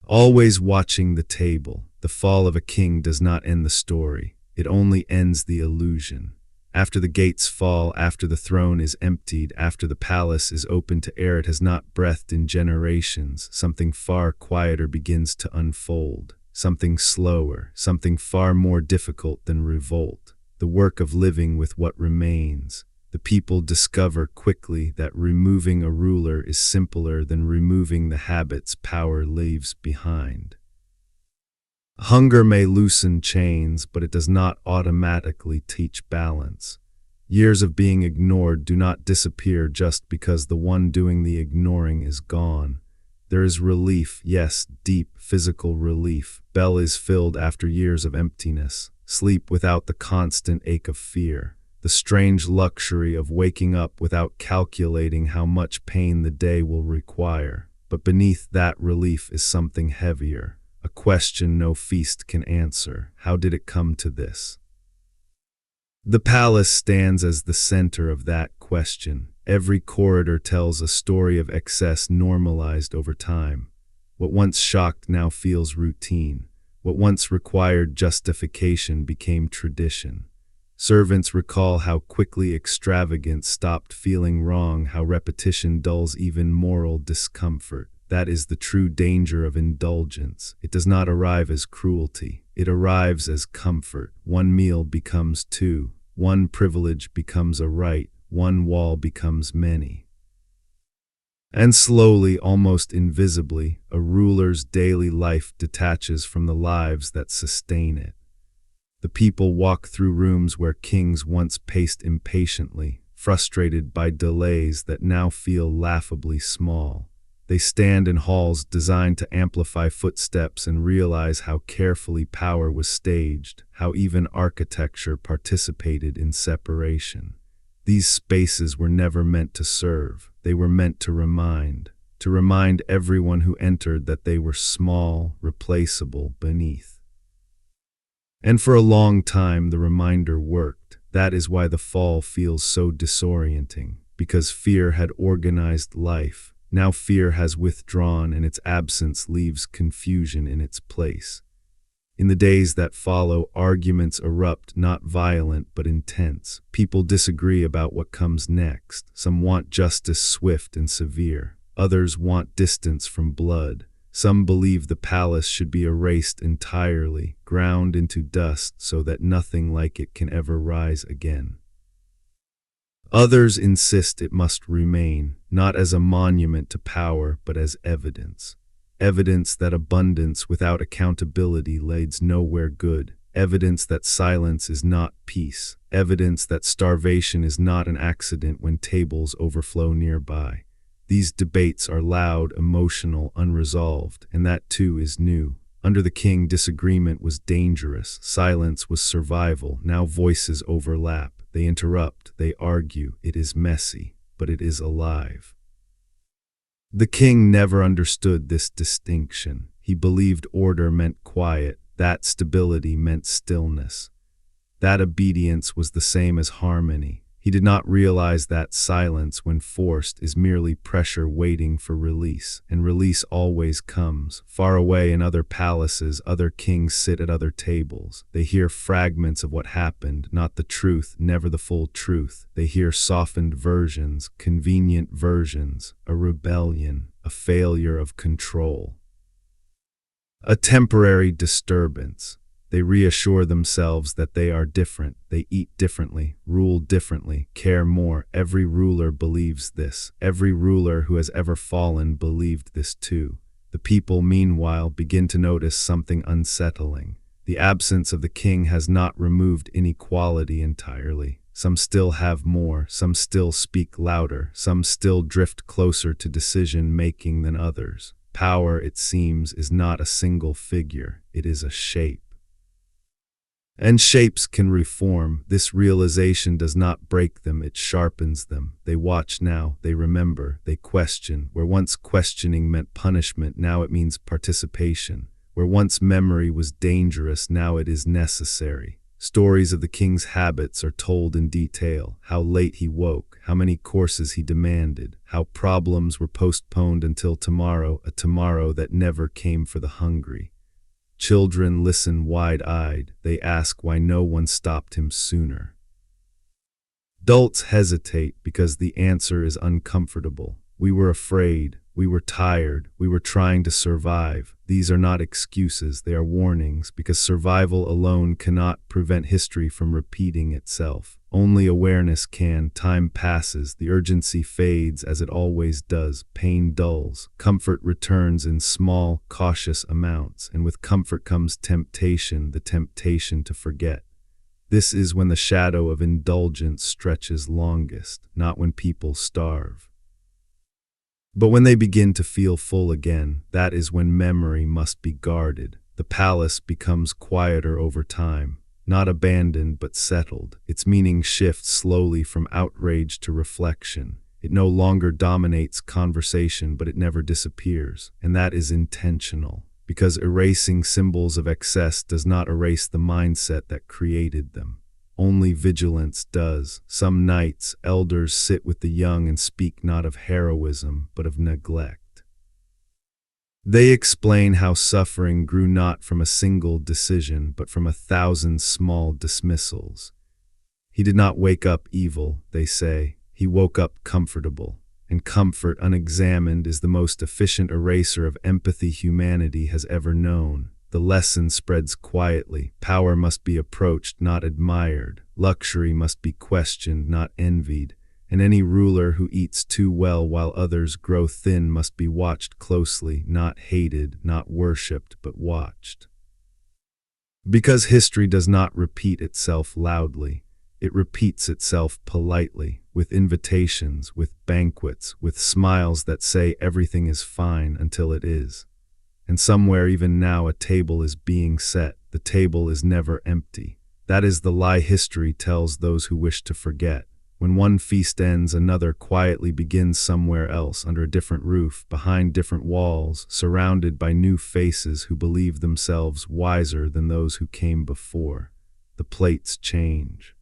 Always watching the table, the fall of a king does not end the story, it only ends the illusion. After the gates fall, after the throne is emptied, after the palace is open to air it has not breathed in generations, something far quieter begins to unfold, something slower, something far more difficult than revolt, the work of living with what remains. The people discover quickly that removing a ruler is simpler than removing the habits power leaves behind. Hunger may loosen chains, but it does not automatically teach balance. Years of being ignored do not disappear just because the one doing the ignoring is gone. There is relief, yes, deep physical relief. Bell is filled after years of emptiness. Sleep without the constant ache of fear. The strange luxury of waking up without calculating how much pain the day will require. But beneath that relief is something heavier. A question no feast can answer. How did it come to this? The palace stands as the center of that question. Every corridor tells a story of excess normalized over time. What once shocked now feels routine. What once required justification became tradition. Servants recall how quickly extravagance stopped feeling wrong, how repetition dulls even moral discomfort. That is the true danger of indulgence. It does not arrive as cruelty. It arrives as comfort. One meal becomes two. One privilege becomes a right. One wall becomes many. And slowly, almost invisibly, a ruler's daily life detaches from the lives that sustain it. The people walk through rooms where kings once paced impatiently, frustrated by delays that now feel laughably small. They stand in halls designed to amplify footsteps and realize how carefully power was staged, how even architecture participated in separation. These spaces were never meant to serve. They were meant to remind everyone who entered that they were small, replaceable, beneath. And for a long time, the reminder worked. That is why the fall feels so disorienting, because fear had organized life. Now fear has withdrawn, and its absence leaves confusion in its place. In the days that follow, arguments erupt, not violent but intense. People disagree about what comes next. Some want justice swift and severe. Others want distance from blood. Some believe the palace should be erased entirely, ground into dust so that nothing like it can ever rise again. Others insist it must remain, not as a monument to power, but as evidence. Evidence that abundance without accountability leads nowhere good. Evidence that silence is not peace. Evidence that starvation is not an accident when tables overflow nearby. These debates are loud, emotional, unresolved, and that too is new. Under the king, disagreement was dangerous. Silence was survival. Now voices overlap. They interrupt. They argue. It is messy, but it is alive. The king never understood this distinction. He believed order meant quiet, that stability meant stillness, that obedience was the same as harmony. He did not realize that silence, when forced, is merely pressure waiting for release, and release always comes. Far away in other palaces, other kings sit at other tables. They hear fragments of what happened, not the truth, never the full truth. They hear softened versions, convenient versions, a rebellion, a failure of control, a temporary disturbance. They reassure themselves that they are different. They eat differently, rule differently, care more. Every ruler believes this. Every ruler who has ever fallen believed this too. The people, meanwhile, begin to notice something unsettling. The absence of the king has not removed inequality entirely. Some still have more, some still speak louder, some still drift closer to decision-making than others. Power, it seems, is not a single figure. It is a shape. And shapes can reform. This realization does not break them, it sharpens them. They watch now, they remember, they question. Where once questioning meant punishment, now it means participation. Where once memory was dangerous, now it is necessary. Stories of the king's habits are told in detail. How late he woke, how many courses he demanded, how problems were postponed until tomorrow, a tomorrow that never came for the hungry. Children listen wide-eyed. They ask why no one stopped him sooner. Adults hesitate because the answer is uncomfortable. We were afraid. We were tired. We were trying to survive. These are not excuses. They are warnings, because survival alone cannot prevent history from repeating itself. Only awareness can. Time passes. The urgency fades as it always does. Pain dulls. Comfort returns in small, cautious amounts. And with comfort comes temptation, the temptation to forget. This is when the shadow of indulgence stretches longest, not when people starve. But when they begin to feel full again, that is when memory must be guarded. The palace becomes quieter over time, not abandoned but settled. Its meaning shifts slowly from outrage to reflection. It no longer dominates conversation, but it never disappears. And that is intentional, because erasing symbols of excess does not erase the mindset that created them. only vigilance does. Some nights, elders sit with the young and speak not of heroism, but of neglect. They explain how suffering grew not from a single decision, but from 1,000 small dismissals. He did not wake up evil, they say. He woke up comfortable. And comfort, unexamined, is the most efficient eraser of empathy humanity has ever known. The lesson spreads quietly. Power must be approached, not admired. Luxury must be questioned, not envied. And any ruler who eats too well while others grow thin must be watched closely, not hated, not worshipped, but watched. Because history does not repeat itself loudly, it repeats itself politely, with invitations, with banquets, with smiles that say everything is fine until it is. And somewhere even now a table is being set. The table is never empty. That is the lie history tells those who wish to forget. When one feast ends, another quietly begins somewhere else, under a different roof, behind different walls, surrounded by new faces who believe themselves wiser than those who came before. The plates change.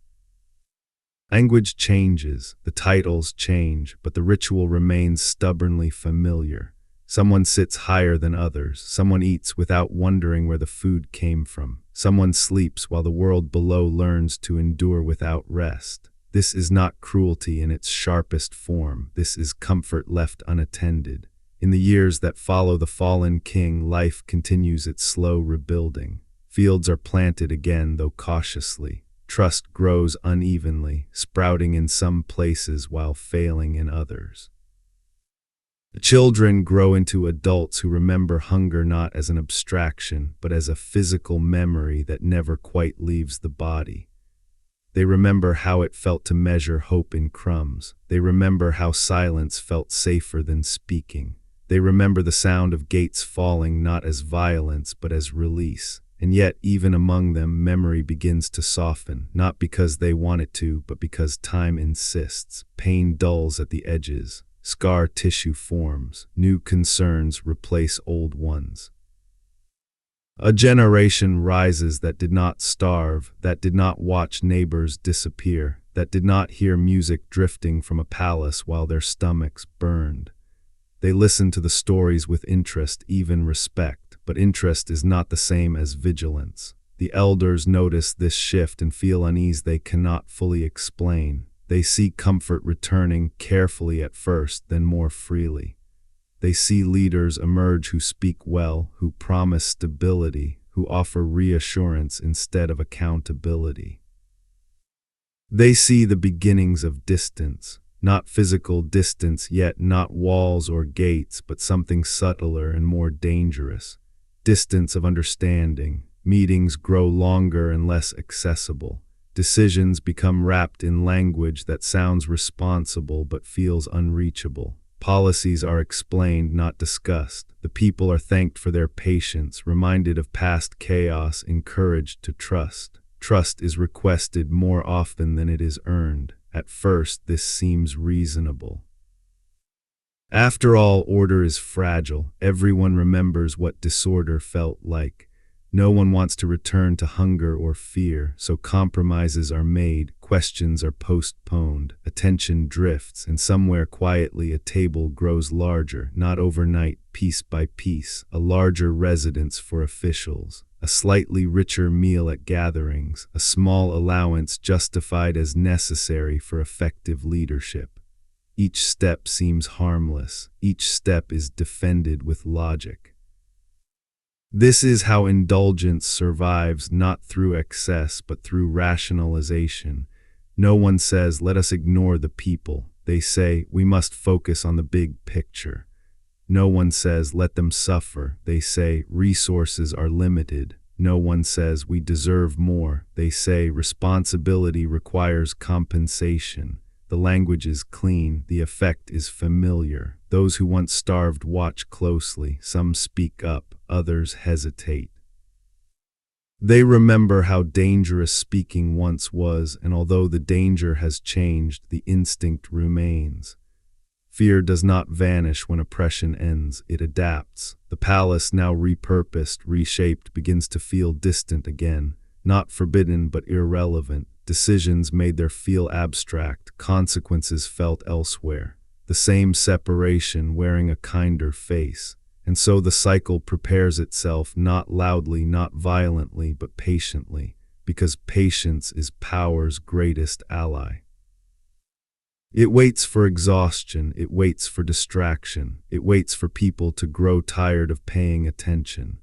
Language changes, the titles change, but the ritual remains stubbornly familiar. Someone sits higher than others. Someone eats without wondering where the food came from. Someone sleeps while the world below learns to endure without rest. This is not cruelty in its sharpest form. This is comfort left unattended. In the years that follow the fallen king, life continues its slow rebuilding. Fields are planted again, though cautiously. Trust grows unevenly, sprouting in some places while failing in others. The children grow into adults who remember hunger not as an abstraction, but as a physical memory that never quite leaves the body. They remember how it felt to measure hope in crumbs. They remember how silence felt safer than speaking. They remember the sound of gates falling not as violence, but as release. And yet, even among them, memory begins to soften, not because they want it to, but because time insists. Pain dulls at the edges. Scar tissue forms. New concerns replace old ones. A generation rises that did not starve, that did not watch neighbors disappear, that did not hear music drifting from a palace while their stomachs burned. They listen to the stories with interest, even respect, but interest is not the same as vigilance. The elders notice this shift and feel unease they cannot fully explain. They see comfort returning, carefully at first, then more freely. They see leaders emerge who speak well, who promise stability, who offer reassurance instead of accountability. They see the beginnings of distance, not physical distance yet, not walls or gates, but something subtler and more dangerous. Distance of understanding. Meetings grow longer and less accessible. Decisions become wrapped in language that sounds responsible but feels unreachable. Policies are explained, not discussed. The people are thanked for their patience, reminded of past chaos, encouraged to trust. Trust is requested more often than it is earned. At first, this seems reasonable. After all, order is fragile. Everyone remembers what disorder felt like. No one wants to return to hunger or fear, so compromises are made, questions are postponed, attention drifts, and somewhere quietly a table grows larger, not overnight, piece by piece, a larger residence for officials, a slightly richer meal at gatherings, a small allowance justified as necessary for effective leadership. Each step seems harmless, each step is defended with logic. This is how indulgence survives, not through excess, but through rationalization. No one says, let us ignore the people. They say, we must focus on the big picture. No one says, let them suffer. They say, resources are limited. No one says, we deserve more. They say, responsibility requires compensation. The language is clean, the effect is familiar. Those who once starved watch closely. Some speak up, others hesitate. They remember how dangerous speaking once was, and although the danger has changed, the instinct remains. Fear does not vanish when oppression ends, it adapts. The palace, now repurposed, reshaped, begins to feel distant again, not forbidden but irrelevant. decisions made there feel abstract, consequences felt elsewhere. The same separation wearing a kinder face. And so the cycle prepares itself not loudly, not violently, but patiently, because patience is power's greatest ally. It waits for exhaustion, it waits for distraction, it waits for people to grow tired of paying attention.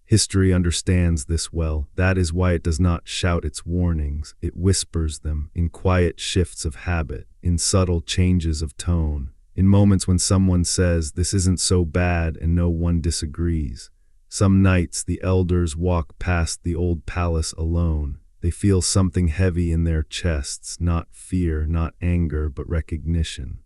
History understands this well. That is why it does not shout its warnings, it whispers them in quiet shifts of habit, in subtle changes of tone, in moments when someone says, "This isn't so bad," and no one disagrees. Some nights the elders walk past the old palace alone. They feel something heavy in their chests, not fear, not anger, but recognition.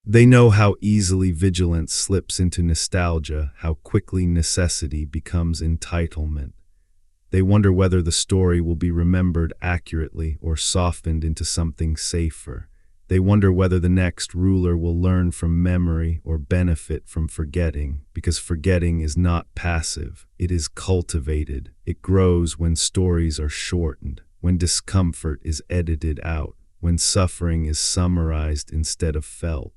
They know how easily vigilance slips into nostalgia, how quickly necessity becomes entitlement. They wonder whether the story will be remembered accurately or softened into something safer. They wonder whether the next ruler will learn from memory or benefit from forgetting, because forgetting is not passive, it is cultivated. It grows when stories are shortened, when discomfort is edited out, when suffering is summarized instead of felt.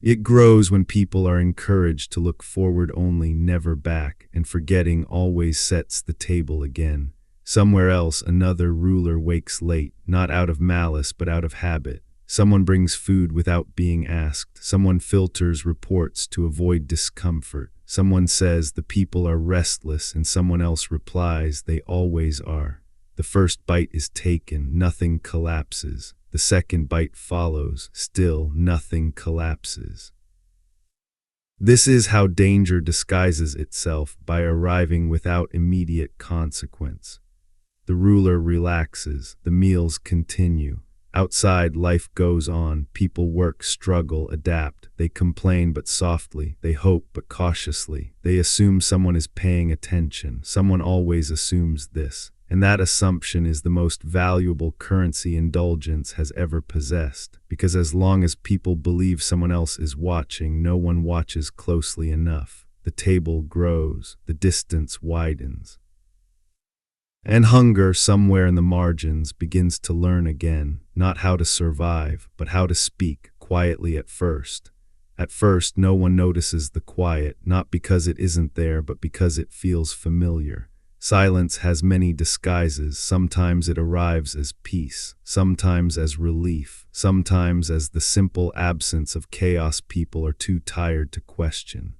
It grows when people are encouraged to look forward only, never back, and forgetting always sets the table again. Somewhere else, another ruler wakes late, not out of malice but out of habit. Someone brings food without being asked. Someone filters reports to avoid discomfort. Someone says the people are restless, and someone else replies they always are. The first bite is taken, nothing collapses. The second bite follows, still nothing collapses. This is how danger disguises itself, by arriving without immediate consequence. The ruler relaxes, the meals continue. Outside, life goes on. People work, struggle, adapt. They complain but softly. They hope but cautiously. They assume someone is paying attention. Someone always assumes this. And that assumption is the most valuable currency indulgence has ever possessed, because as long as people believe someone else is watching, no one watches closely enough. The table grows, the distance widens. And hunger, somewhere in the margins, begins to learn again, not how to survive, but how to speak, quietly at first. At first, no one notices the quiet, not because it isn't there, but because it feels familiar. Silence has many disguises. Sometimes it arrives as peace, sometimes as relief, sometimes as the simple absence of chaos people are too tired to question.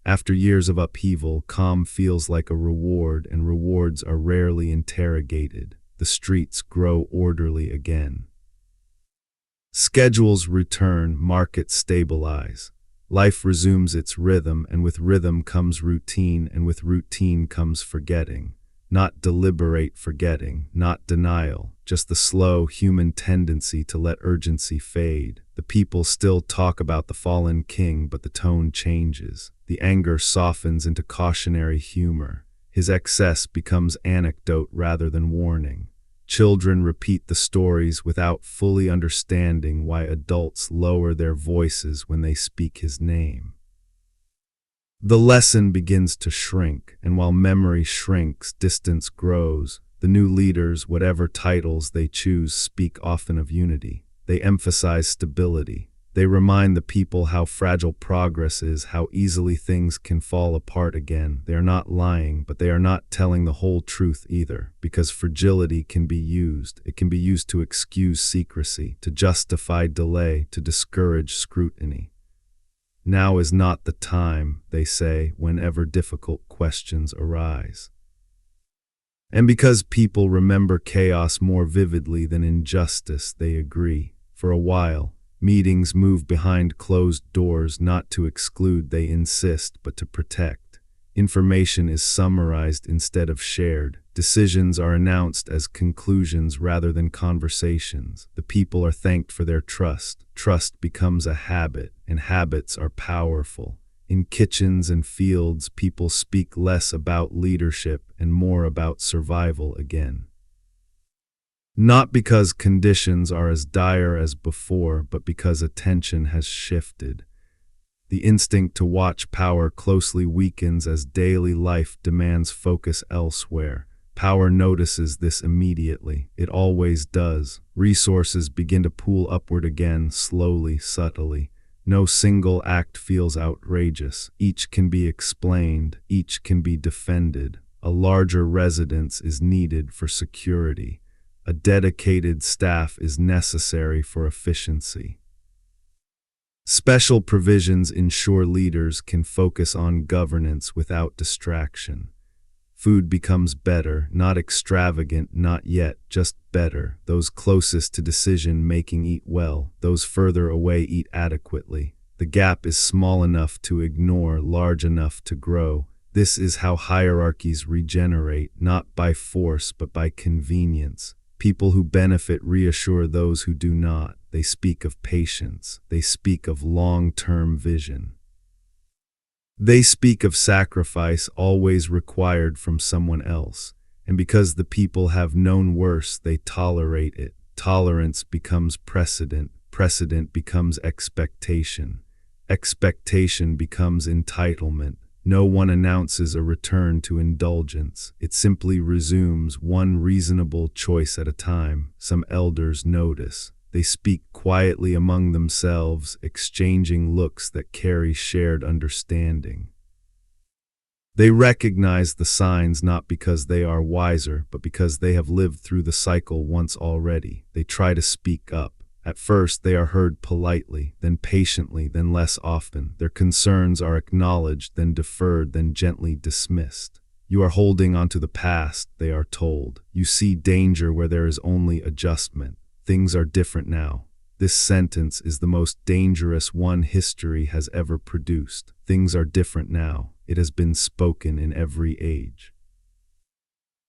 After years of upheaval, calm feels like a reward, and rewards are rarely interrogated. The streets grow orderly again. Schedules return, markets stabilize. Life resumes its rhythm, and with rhythm comes routine, and with routine comes forgetting. Not deliberate forgetting, not denial, just the slow human tendency to let urgency fade. The people still talk about the fallen king, but the tone changes. The anger softens into cautionary humor. His excess becomes anecdote rather than warning. Children repeat the stories without fully understanding why adults lower their voices when they speak his name. The lesson begins to shrink, and while memory shrinks, distance grows. The new leaders, whatever titles they choose, speak often of unity. They emphasize stability. They remind the people how fragile progress is, how easily things can fall apart again. They are not lying, but they are not telling the whole truth either, because fragility can be used. It can be used to excuse secrecy, to justify delay, to discourage scrutiny. Now is not the time, they say, whenever difficult questions arise. And because people remember chaos more vividly than injustice, they agree. For a while, meetings move behind closed doors, not to exclude, they insist, but to protect. Information is summarized instead of shared. Decisions are announced as conclusions rather than conversations. The people are thanked for their trust. Trust becomes a habit, and habits are powerful. In kitchens and fields, people speak less about leadership and more about survival again. Not because conditions are as dire as before, but because attention has shifted. The instinct to watch power closely weakens as daily life demands focus elsewhere. Power notices this immediately. It always does. Resources begin to pool upward again, slowly, subtly. No single act feels outrageous. Each can be explained. Each can be defended. A larger residence is needed for security. A dedicated staff is necessary for efficiency. Special provisions ensure leaders can focus on governance without distraction. Food becomes better, not extravagant, not yet, just better. Those closest to decision-making eat well, those further away eat adequately. The gap is small enough to ignore, large enough to grow. This is how hierarchies regenerate, not by force but by convenience. People who benefit reassure those who do not. They speak of patience. They speak of long-term vision. They speak of sacrifice always required from someone else, and because the people have known worse, they tolerate it. Tolerance becomes precedent. Precedent becomes expectation. Expectation becomes entitlement. No one announces a return to indulgence. It simply resumes one reasonable choice at a time. Some elders notice. They speak quietly among themselves, exchanging looks that carry shared understanding. They recognize the signs not because they are wiser, but because they have lived through the cycle once already. They try to speak up. At first, they are heard politely, then patiently, then less often. Their concerns are acknowledged, then deferred, then gently dismissed. You are holding onto the past, they are told. You see danger where there is only adjustment. Things are different now. This sentence is the most dangerous one history has ever produced. Things are different now. It has been spoken in every age.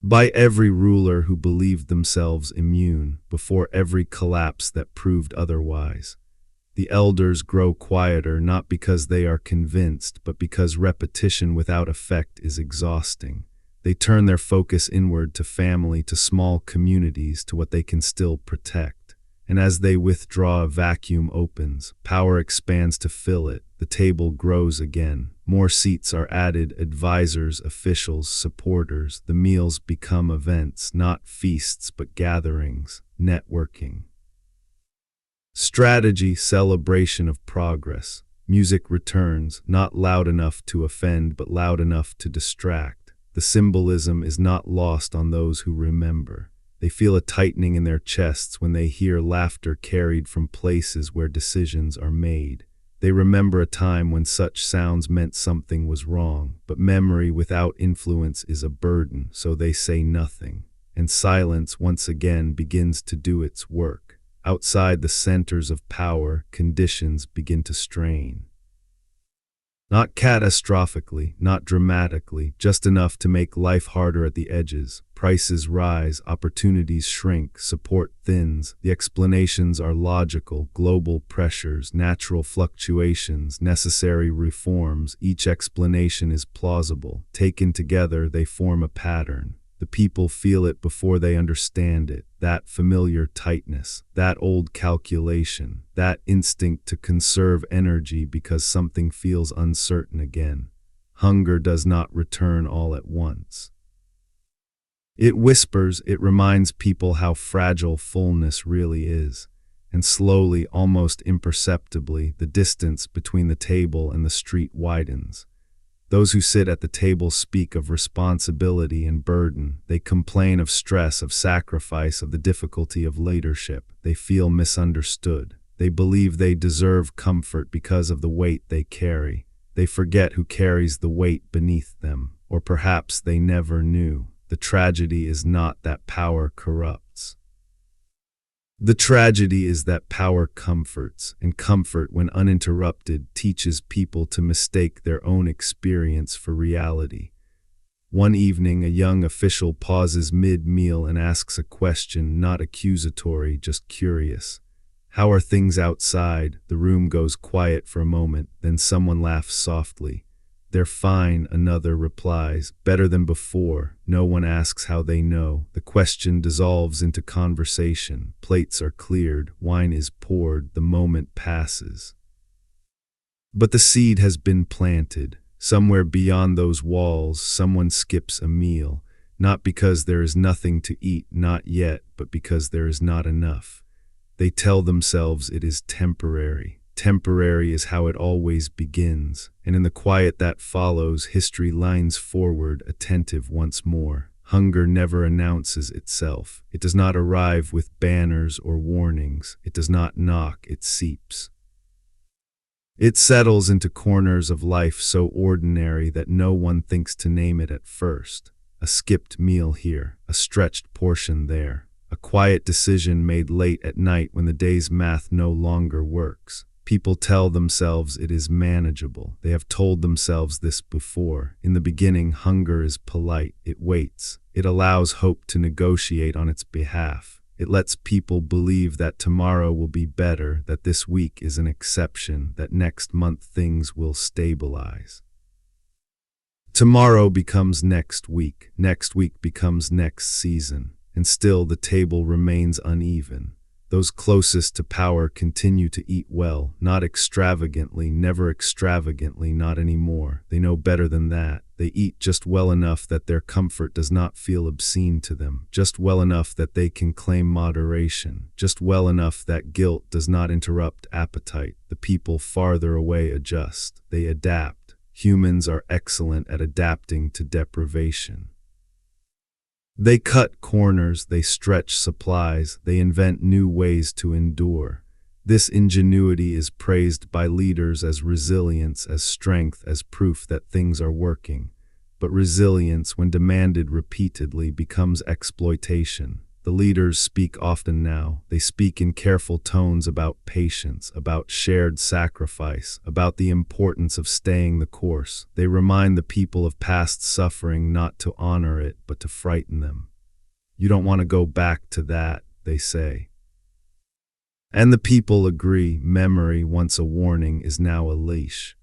By every ruler who believed themselves immune, before every collapse that proved otherwise. The elders grow quieter not because they are convinced, but because repetition without effect is exhausting. They turn their focus inward to family, to small communities, to what they can still protect. And as they withdraw, a vacuum opens. Power expands to fill it. The table grows again. More seats are added, advisors, officials, supporters. The meals become events, not feasts, but gatherings, networking. Strategy, celebration of progress. Music returns, not loud enough to offend, but loud enough to distract. The symbolism is not lost on those who remember. They feel a tightening in their chests when they hear laughter carried from places where decisions are made. They remember a time when such sounds meant something was wrong, but memory without influence is a burden, so they say nothing. And silence once again begins to do its work. Outside the centers of power, conditions begin to strain. Not catastrophically, not dramatically, just enough to make life harder at the edges. Prices rise, opportunities shrink, support thins. The explanations are logical: global pressures, natural fluctuations, necessary reforms. Each explanation is plausible. Taken together, they form a pattern. The people feel it before they understand it. That familiar tightness, that old calculation, that instinct to conserve energy because something feels uncertain again. Hunger does not return all at once. It whispers, it reminds people how fragile fullness really is. And slowly, almost imperceptibly, the distance between the table and the street widens. Those who sit at the table speak of responsibility and burden. They complain of stress, of sacrifice, of the difficulty of leadership. They feel misunderstood. They believe they deserve comfort because of the weight they carry. They forget who carries the weight beneath them, or perhaps they never knew. The tragedy is not that power corrupts. The tragedy is that power comforts, and comfort, when uninterrupted, teaches people to mistake their own experience for reality. One evening, a young official pauses mid-meal and asks a question, not accusatory, just curious. "How are things outside?" The room goes quiet for a moment, then someone laughs softly. "They're fine," another replies. "Better than before." No one asks how they know. The question dissolves into conversation. Plates are cleared, wine is poured, the moment passes. But the seed has been planted. Somewhere beyond those walls, someone skips a meal. not because there is nothing to eat, not yet, but because there is not enough. They tell themselves it is temporary. Temporary is how it always begins, and in the quiet that follows, history lines forward, attentive once more. Hunger never announces itself. It does not arrive with banners or warnings. It does not knock, it seeps. It settles into corners of life so ordinary that no one thinks to name it at first. A skipped meal here, a stretched portion there, a quiet decision made late at night when the day's math no longer works. People tell themselves it is manageable. They have told themselves this before. In the beginning, hunger is polite. It waits. It allows hope to negotiate on its behalf. It lets people believe that tomorrow will be better, that this week is an exception, that next month things will stabilize. Tomorrow becomes next week becomes next season, and still the table remains uneven. Those closest to power continue to eat well, not extravagantly, never extravagantly, not anymore. They know better than that. They eat just well enough that their comfort does not feel obscene to them, just well enough that they can claim moderation, just well enough that guilt does not interrupt appetite. The people farther away adjust. They adapt. Humans are excellent at adapting to deprivation. They cut corners, they stretch supplies, they invent new ways to endure. This ingenuity is praised by leaders as resilience, as strength, as proof that things are working. But resilience, when demanded repeatedly, becomes exploitation. The leaders speak often now. They speak in careful tones about patience, about shared sacrifice, about the importance of staying the course. They remind the people of past suffering not to honor it, but to frighten them. You don't want to go back to that, they say. And the people agree. Memory, once a warning, is now a leash.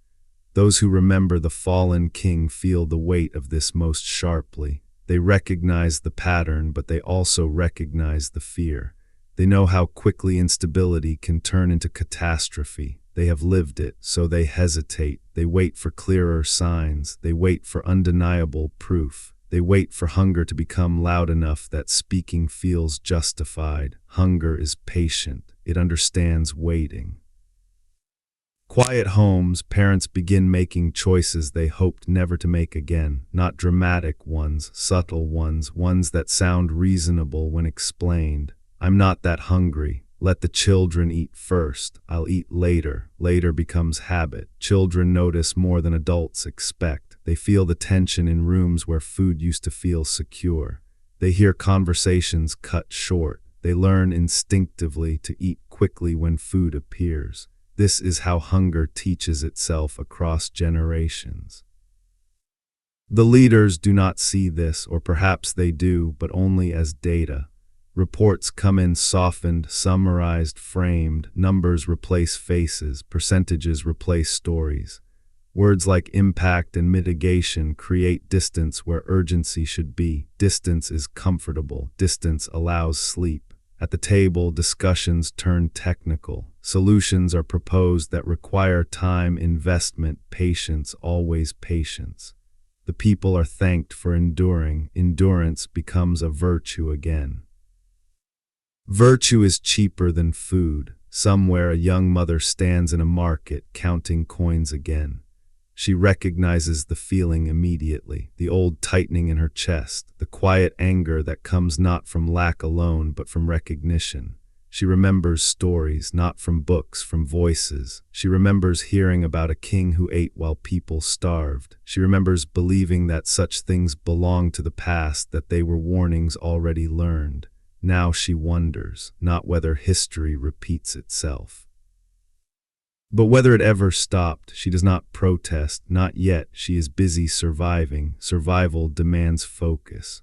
Those who remember the fallen king feel the weight of this most sharply. They recognize the pattern, but they also recognize the fear. They know how quickly instability can turn into catastrophe. They have lived it, so they hesitate. They wait for clearer signs. They wait for undeniable proof. They wait for hunger to become loud enough that speaking feels justified. Hunger is patient. It understands waiting. Quiet homes, parents begin making choices they hoped never to make again. Not dramatic ones, subtle ones, ones that sound reasonable when explained. I'm not that hungry. Let the children eat first. I'll eat later. Later becomes habit. Children notice more than adults expect. They feel the tension in rooms where food used to feel secure. They hear conversations cut short. They learn instinctively to eat quickly when food appears. This is how hunger teaches itself across generations. The leaders do not see this, or perhaps they do, but only as data. Reports come in softened, summarized, framed. Numbers replace faces. Percentages replace stories. Words like impact and mitigation create distance where urgency should be. Distance is comfortable. Distance allows sleep. At the table, discussions turn technical. Solutions are proposed that require time, investment, patience, always patience. The people are thanked for enduring. Endurance becomes a virtue again. Virtue is cheaper than food. Somewhere a young mother stands in a market counting coins again. She recognizes the feeling immediately, the old tightening in her chest, the quiet anger that comes not from lack alone but from recognition. She remembers stories, not from books, from voices. She remembers hearing about a king who ate while people starved. She remembers believing that such things belonged to the past, that they were warnings already learned. Now she wonders, not whether history repeats itself, but whether it ever stopped. She does not protest, not yet. She is busy surviving. Survival demands focus.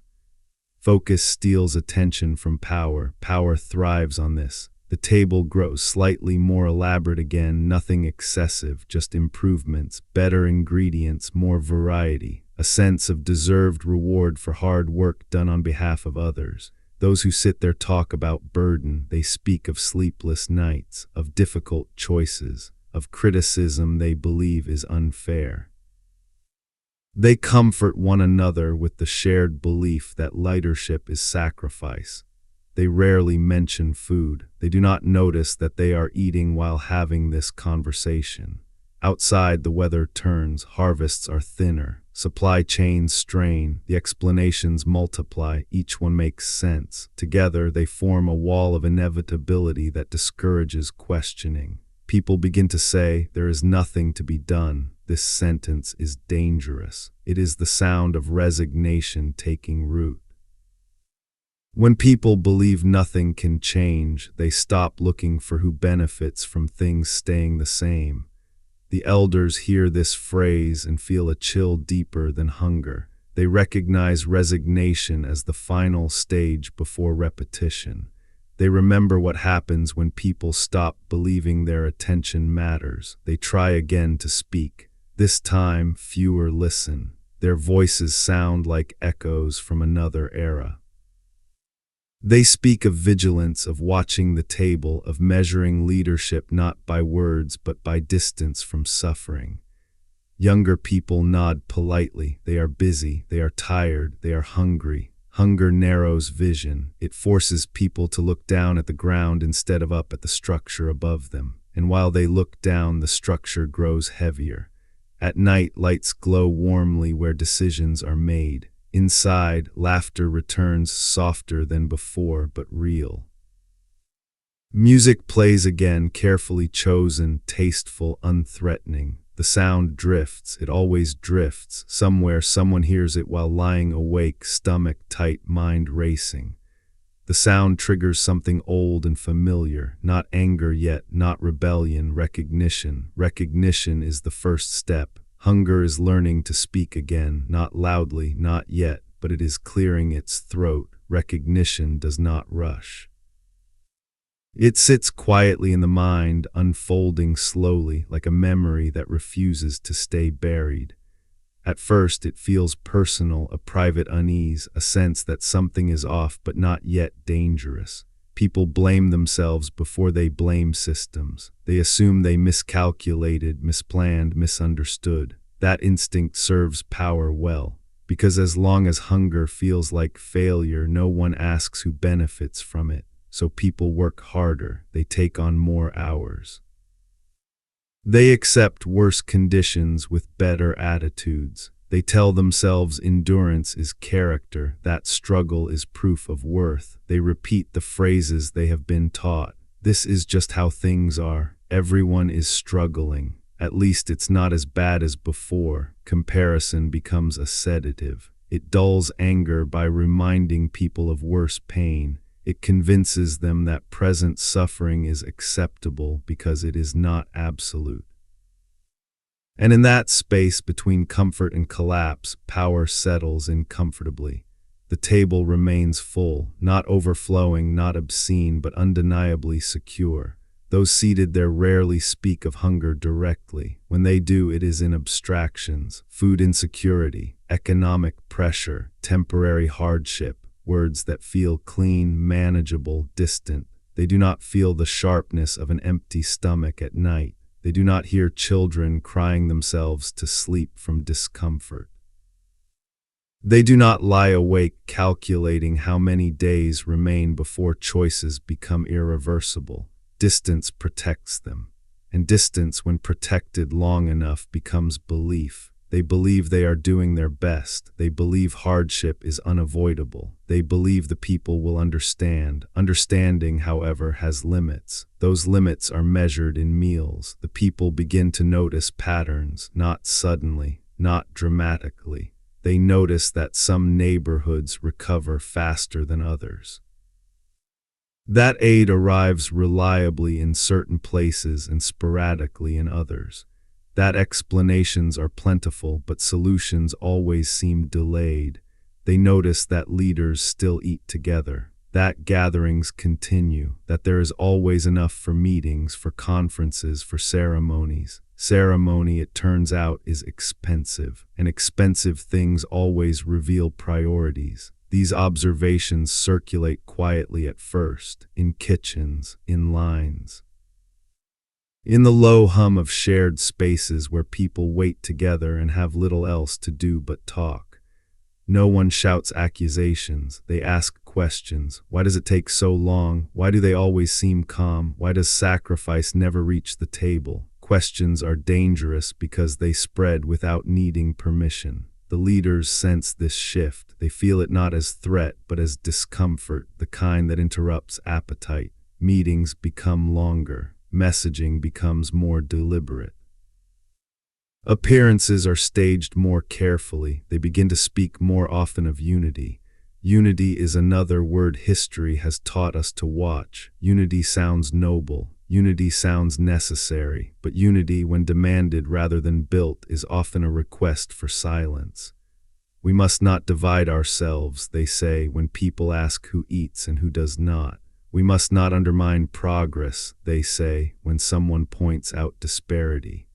Focus steals attention from power. Power thrives on this. The table grows slightly more elaborate again, nothing excessive, just improvements, better ingredients, more variety, a sense of deserved reward for hard work done on behalf of others. Those who sit there talk about burden. They speak of sleepless nights, of difficult choices, of criticism they believe is unfair. They comfort one another with the shared belief that leadership is sacrifice. They rarely mention food. They do not notice that they are eating while having this conversation. Outside, the weather turns, harvests are thinner, supply chains strain, the explanations multiply, each one makes sense. Together, they form a wall of inevitability that discourages questioning. People begin to say, "There is nothing to be done." This sentence is dangerous. It is the sound of resignation taking root. When people believe nothing can change, they stop looking for who benefits from things staying the same. The elders hear this phrase and feel a chill deeper than hunger. They recognize resignation as the final stage before repetition. They remember what happens when people stop believing their attention matters. They try again to speak. This time, fewer listen. Their voices sound like echoes from another era. They speak of vigilance, of watching the table, of measuring leadership not by words but by distance from suffering. Younger people nod politely. They are busy, they are tired, they are hungry. Hunger narrows vision. It forces people to look down at the ground instead of up at the structure above them. And while they look down, the structure grows heavier. At night, lights glow warmly where decisions are made. Inside, laughter returns, softer than before, but real. Music plays again, carefully chosen, tasteful, unthreatening. The sound drifts, it always drifts. Somewhere, someone hears it while lying awake, stomach tight, mind racing. The sound triggers something old and familiar, not anger yet, not rebellion, recognition. Recognition is the first step. Hunger is learning to speak again, not loudly, not yet, but it is clearing its throat. Recognition does not rush. It sits quietly in the mind, unfolding slowly, like a memory that refuses to stay buried. At first, it feels personal, a private unease, a sense that something is off but not yet dangerous. People blame themselves before they blame systems. They assume they miscalculated, misplanned, misunderstood. That instinct serves power well, because as long as hunger feels like failure, no one asks who benefits from it. So people work harder, they take on more hours. They accept worse conditions with better attitudes. They tell themselves endurance is character, that struggle is proof of worth. They repeat the phrases they have been taught. This is just how things are. Everyone is struggling. At least it's not as bad as before. Comparison becomes a sedative. It dulls anger by reminding people of worse pain. It convinces them that present suffering is acceptable because it is not absolute. And in that space between comfort and collapse, power settles in comfortably. The table remains full, not overflowing, not obscene, but undeniably secure. Those seated there rarely speak of hunger directly. When they do, it is in abstractions: food insecurity, economic pressure, temporary hardship, words that feel clean, manageable, distant. They do not feel the sharpness of an empty stomach at night. They do not hear children crying themselves to sleep from discomfort. They do not lie awake calculating how many days remain before choices become irreversible. Distance protects them, and distance, when protected long enough, becomes belief. They believe they are doing their best. They believe hardship is unavoidable. They believe the people will understand. Understanding, however, has limits. Those limits are measured in meals. The people begin to notice patterns, not suddenly, not dramatically. They notice that some neighborhoods recover faster than others. That aid arrives reliably in certain places and sporadically in others. That explanations are plentiful, but solutions always seem delayed. They notice that leaders still eat together, that gatherings continue, that there is always enough for meetings, for conferences, for ceremonies. Ceremony, it turns out, is expensive, and expensive things always reveal priorities. These observations circulate quietly at first, in kitchens, in lines. In the low hum of shared spaces where people wait together and have little else to do but talk. No one shouts accusations, they ask questions. Why does it take so long? Why do they always seem calm? Why does sacrifice never reach the table? Questions are dangerous because they spread without needing permission. The leaders sense this shift. They feel it not as threat, but as discomfort, the kind that interrupts appetite. Meetings become longer. Messaging becomes more deliberate. Appearances are staged more carefully. They begin to speak more often of unity. Unity is another word history has taught us to watch. Unity sounds noble. Unity sounds necessary. But unity, when demanded rather than built, is often a request for silence. We must not divide ourselves, they say, when people ask who eats and who does not. We must not undermine progress, they say, when someone points out disparity.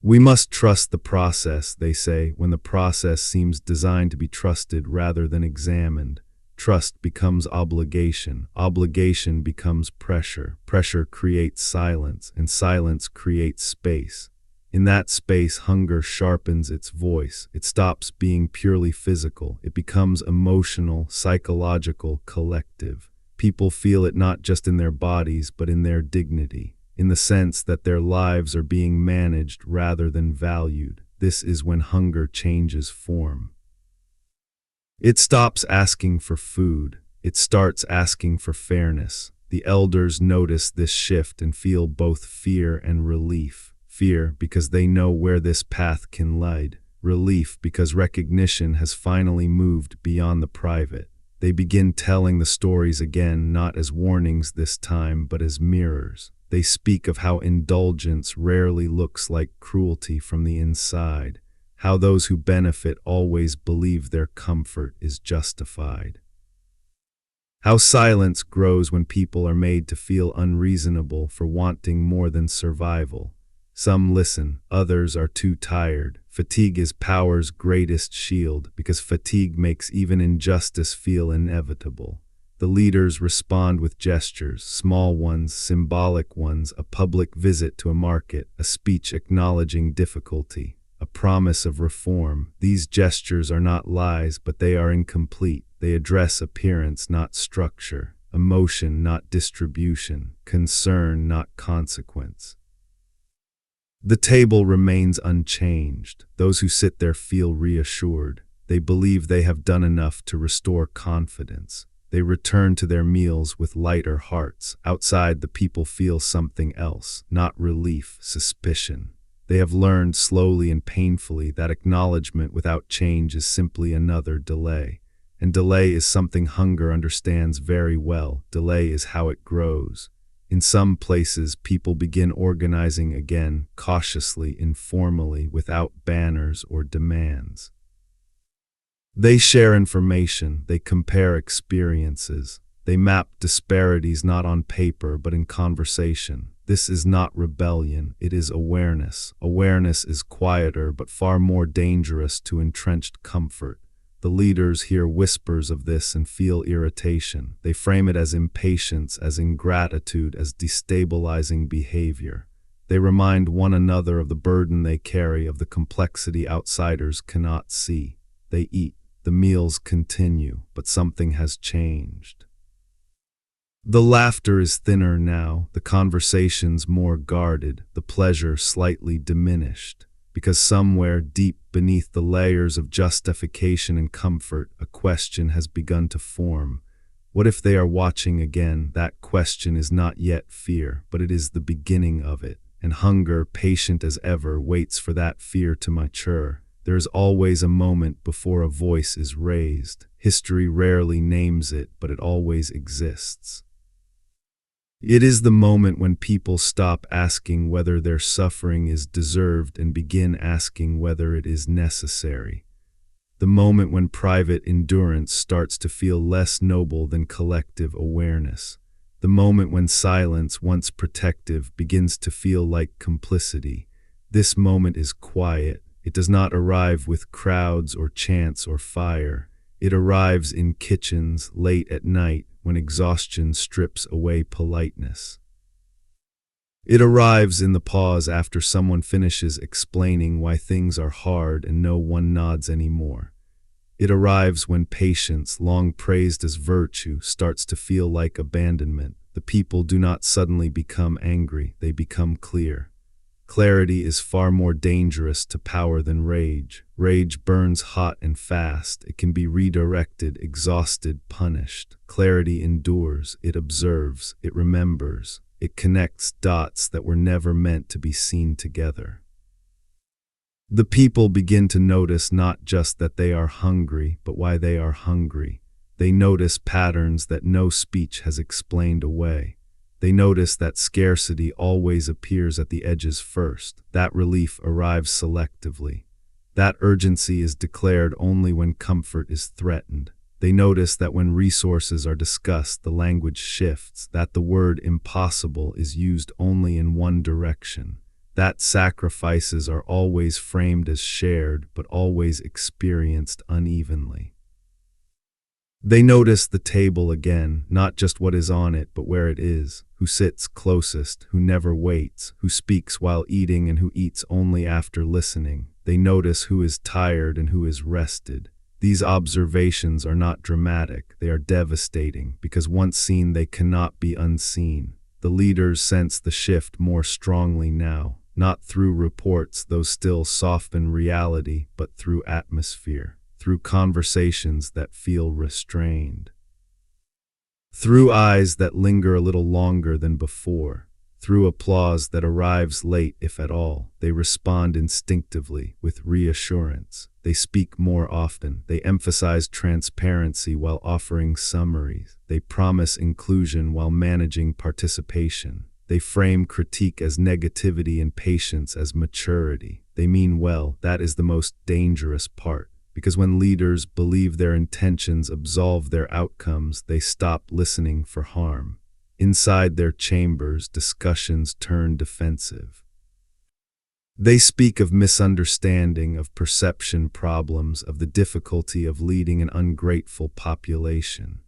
We must trust the process, they say, when the process seems designed to be trusted rather than examined. Trust becomes obligation. Obligation becomes pressure. Pressure creates silence, and silence creates space. In that space, hunger sharpens its voice. It stops being purely physical. It becomes emotional, psychological, collective. People feel it not just in their bodies, but in their dignity, in the sense that their lives are being managed rather than valued. This is when hunger changes form. It stops asking for food. It starts asking for fairness. The elders notice this shift and feel both fear and relief. Fear because they know where this path can lead. Relief because recognition has finally moved beyond the private. They begin telling the stories again, not as warnings this time, but as mirrors. They speak of how indulgence rarely looks like cruelty from the inside, how those who benefit always believe their comfort is justified. How silence grows when people are made to feel unreasonable for wanting more than survival. Some listen, others are too tired. Fatigue is power's greatest shield because fatigue makes even injustice feel inevitable. The leaders respond with gestures, small ones, symbolic ones, a public visit to a market, a speech acknowledging difficulty, a promise of reform. These gestures are not lies, but they are incomplete. They address appearance, not structure, emotion, not distribution, concern, not consequence. The table remains unchanged. Those who sit there feel reassured. They believe they have done enough to restore confidence. They return to their meals with lighter hearts. Outside, the people feel something else, not relief, suspicion. They have learned slowly and painfully that acknowledgement without change is simply another delay. And delay is something hunger understands very well. Delay is how it grows. In some places, people begin organizing again, cautiously, informally, without banners or demands. They share information, they compare experiences, they map disparities not on paper but in conversation. This is not rebellion, it is awareness. Awareness is quieter but far more dangerous to entrenched comfort. The leaders hear whispers of this and feel irritation. They frame it as impatience, as ingratitude, as destabilizing behavior. They remind one another of the burden they carry, of the complexity outsiders cannot see. They eat. The meals continue, but something has changed. The laughter is thinner now, the conversations more guarded, the pleasure slightly diminished. Because somewhere deep beneath the layers of justification and comfort, a question has begun to form. What if they are watching again? That question is not yet fear, but it is the beginning of it. And hunger, patient as ever, waits for that fear to mature. There is always a moment before a voice is raised. History rarely names it, but it always exists. It is the moment when people stop asking whether their suffering is deserved and begin asking whether it is necessary. The moment when private endurance starts to feel less noble than collective awareness. The moment when silence, once protective, begins to feel like complicity. This moment is quiet. It does not arrive with crowds or chants or fire. It arrives in kitchens, late at night, when exhaustion strips away politeness. It arrives in the pause after someone finishes explaining why things are hard and no one nods anymore. It arrives when patience, long praised as virtue, starts to feel like abandonment. The people do not suddenly become angry, they become clear. Clarity is far more dangerous to power than rage. Rage burns hot and fast. It can be redirected, exhausted, punished. Clarity endures, it observes, it remembers. It connects dots that were never meant to be seen together. The people begin to notice not just that they are hungry, but why they are hungry. They notice patterns that no speech has explained away. They notice that scarcity always appears at the edges first. That relief arrives selectively. That urgency is declared only when comfort is threatened. They notice that when resources are discussed, the language shifts, that the word impossible is used only in one direction, that sacrifices are always framed as shared, but always experienced unevenly. They notice the table again, not just what is on it, but where it is, who sits closest, who never waits, who speaks while eating and who eats only after listening. They notice who is tired and who is rested. These observations are not dramatic, they are devastating, because once seen they cannot be unseen. The leaders sense the shift more strongly now, not through reports, those still soften reality, but through atmosphere, through conversations that feel restrained, through eyes that linger a little longer than before, through applause that arrives late if at all. They respond instinctively, with reassurance. They speak more often. They emphasize transparency while offering summaries. They promise inclusion while managing participation. They frame critique as negativity and patience as maturity. They mean well. That is the most dangerous part. Because when leaders believe their intentions absolve their outcomes, they stop listening for harm. Inside their chambers, discussions turn defensive. They speak of misunderstanding, of perception problems, of the difficulty of leading an ungrateful population.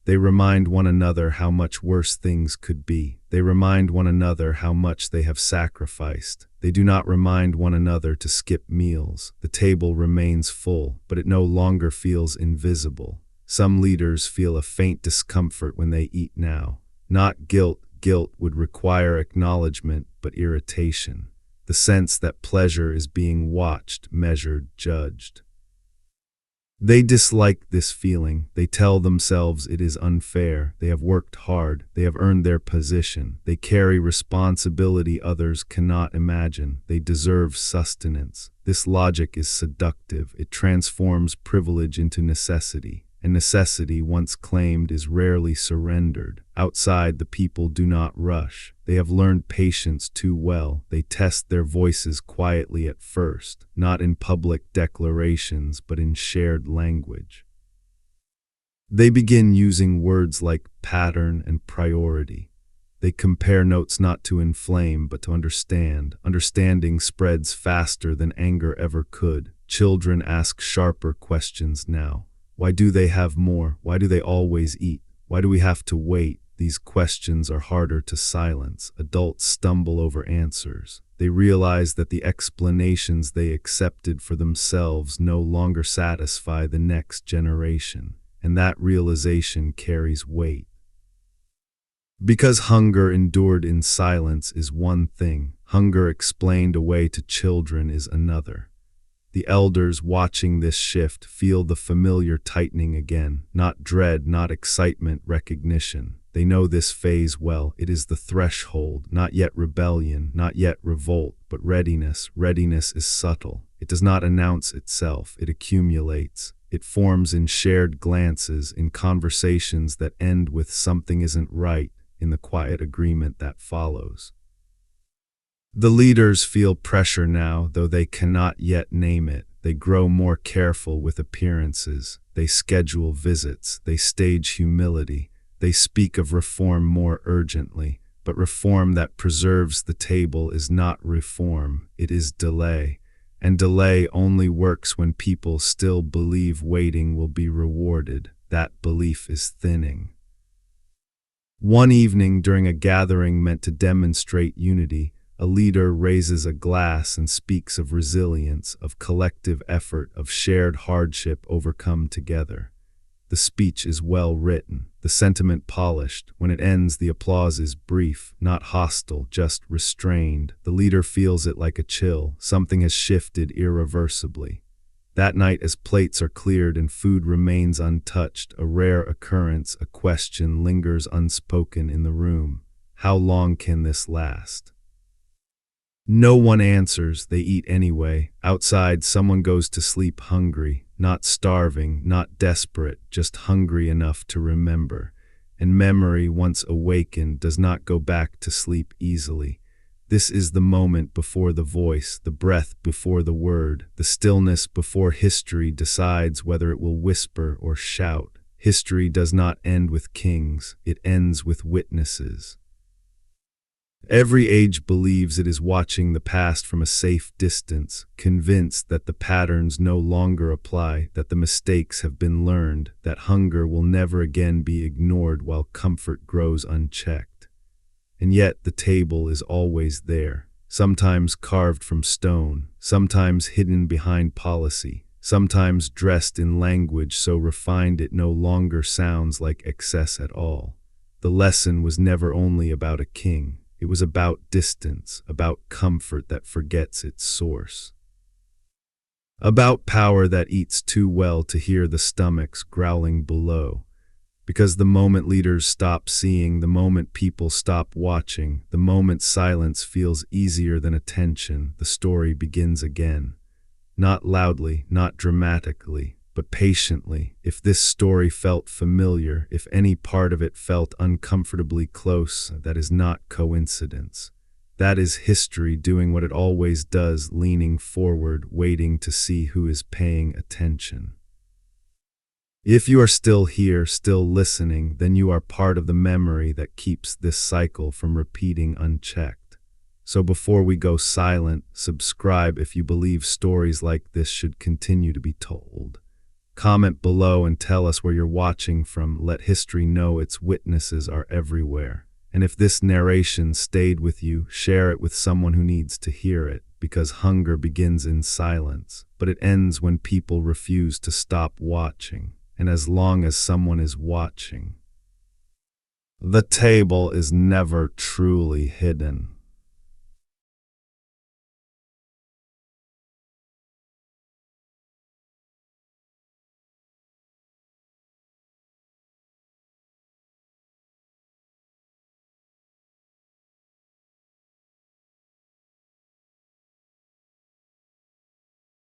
They remind one another how much worse things could be. They remind one another how much they have sacrificed. They do not remind one another to skip meals. The table remains full, but it no longer feels invisible. Some leaders feel a faint discomfort when they eat now. Not guilt. Guilt would require acknowledgement, but irritation. The sense that pleasure is being watched, measured, judged. They dislike this feeling. They tell themselves it is unfair. They have worked hard. They have earned their position. They carry responsibility others cannot imagine. They deserve sustenance. This logic is seductive. It transforms privilege into necessity. And necessity, once claimed, is rarely surrendered. Outside, the people do not rush. They have learned patience too well. They test their voices quietly at first, not in public declarations, but in shared language. They begin using words like pattern and priority. They compare notes not to inflame, but to understand. Understanding spreads faster than anger ever could. Children ask sharper questions now. Why do they have more? Why do they always eat? Why do we have to wait? These questions are harder to silence. Adults stumble over answers. They realize that the explanations they accepted for themselves no longer satisfy the next generation, and that realization carries weight. Because hunger endured in silence is one thing, hunger explained away to children is another. The elders watching this shift feel the familiar tightening again, not dread, not excitement, recognition. They know this phase well. It is the threshold, not yet rebellion, not yet revolt, but readiness. Readiness is subtle. It does not announce itself. It accumulates. It forms in shared glances, in conversations that end with something isn't right, in the quiet agreement that follows. The leaders feel pressure now, though they cannot yet name it. They grow more careful with appearances. They schedule visits. They stage humility. They speak of reform more urgently. But reform that preserves the table is not reform. It is delay. And delay only works when people still believe waiting will be rewarded. That belief is thinning. One evening during a gathering meant to demonstrate unity, a leader raises a glass and speaks of resilience, of collective effort, of shared hardship overcome together. The speech is well written, the sentiment polished. When it ends, the applause is brief, not hostile, just restrained. The leader feels it like a chill. Something has shifted irreversibly. That night, as plates are cleared and food remains untouched, a rare occurrence, a question lingers unspoken in the room. How long can this last? No one answers, they eat anyway. Outside, someone goes to sleep hungry, not starving, not desperate, just hungry enough to remember. And memory, once awakened, does not go back to sleep easily. This is the moment before the voice, the breath before the word, the stillness before history decides whether it will whisper or shout. History does not end with kings, it ends with witnesses. Every age believes it is watching the past from a safe distance, convinced that the patterns no longer apply, that the mistakes have been learned, that hunger will never again be ignored while comfort grows unchecked. And yet the table is always there, sometimes carved from stone, sometimes hidden behind policy, sometimes dressed in language so refined it no longer sounds like excess at all. The lesson was never only about a king. It was about distance, about comfort that forgets its source. About power that eats too well to hear the stomachs growling below. Because the moment leaders stop seeing, the moment people stop watching, the moment silence feels easier than attention, the story begins again. Not loudly, not dramatically, but patiently. If this story felt familiar, if any part of it felt uncomfortably close, that is not coincidence. That is history doing what it always does, leaning forward, waiting to see who is paying attention. If you are still here, still listening, then you are part of the memory that keeps this cycle from repeating unchecked. So before we go silent, subscribe if you believe stories like this should continue to be told. Comment below and tell us where you're watching from. Let history know its witnesses are everywhere. And if this narration stayed with you, share it with someone who needs to hear it, because hunger begins in silence, but it ends when people refuse to stop watching. And as long as someone is watching, the table is never truly hidden.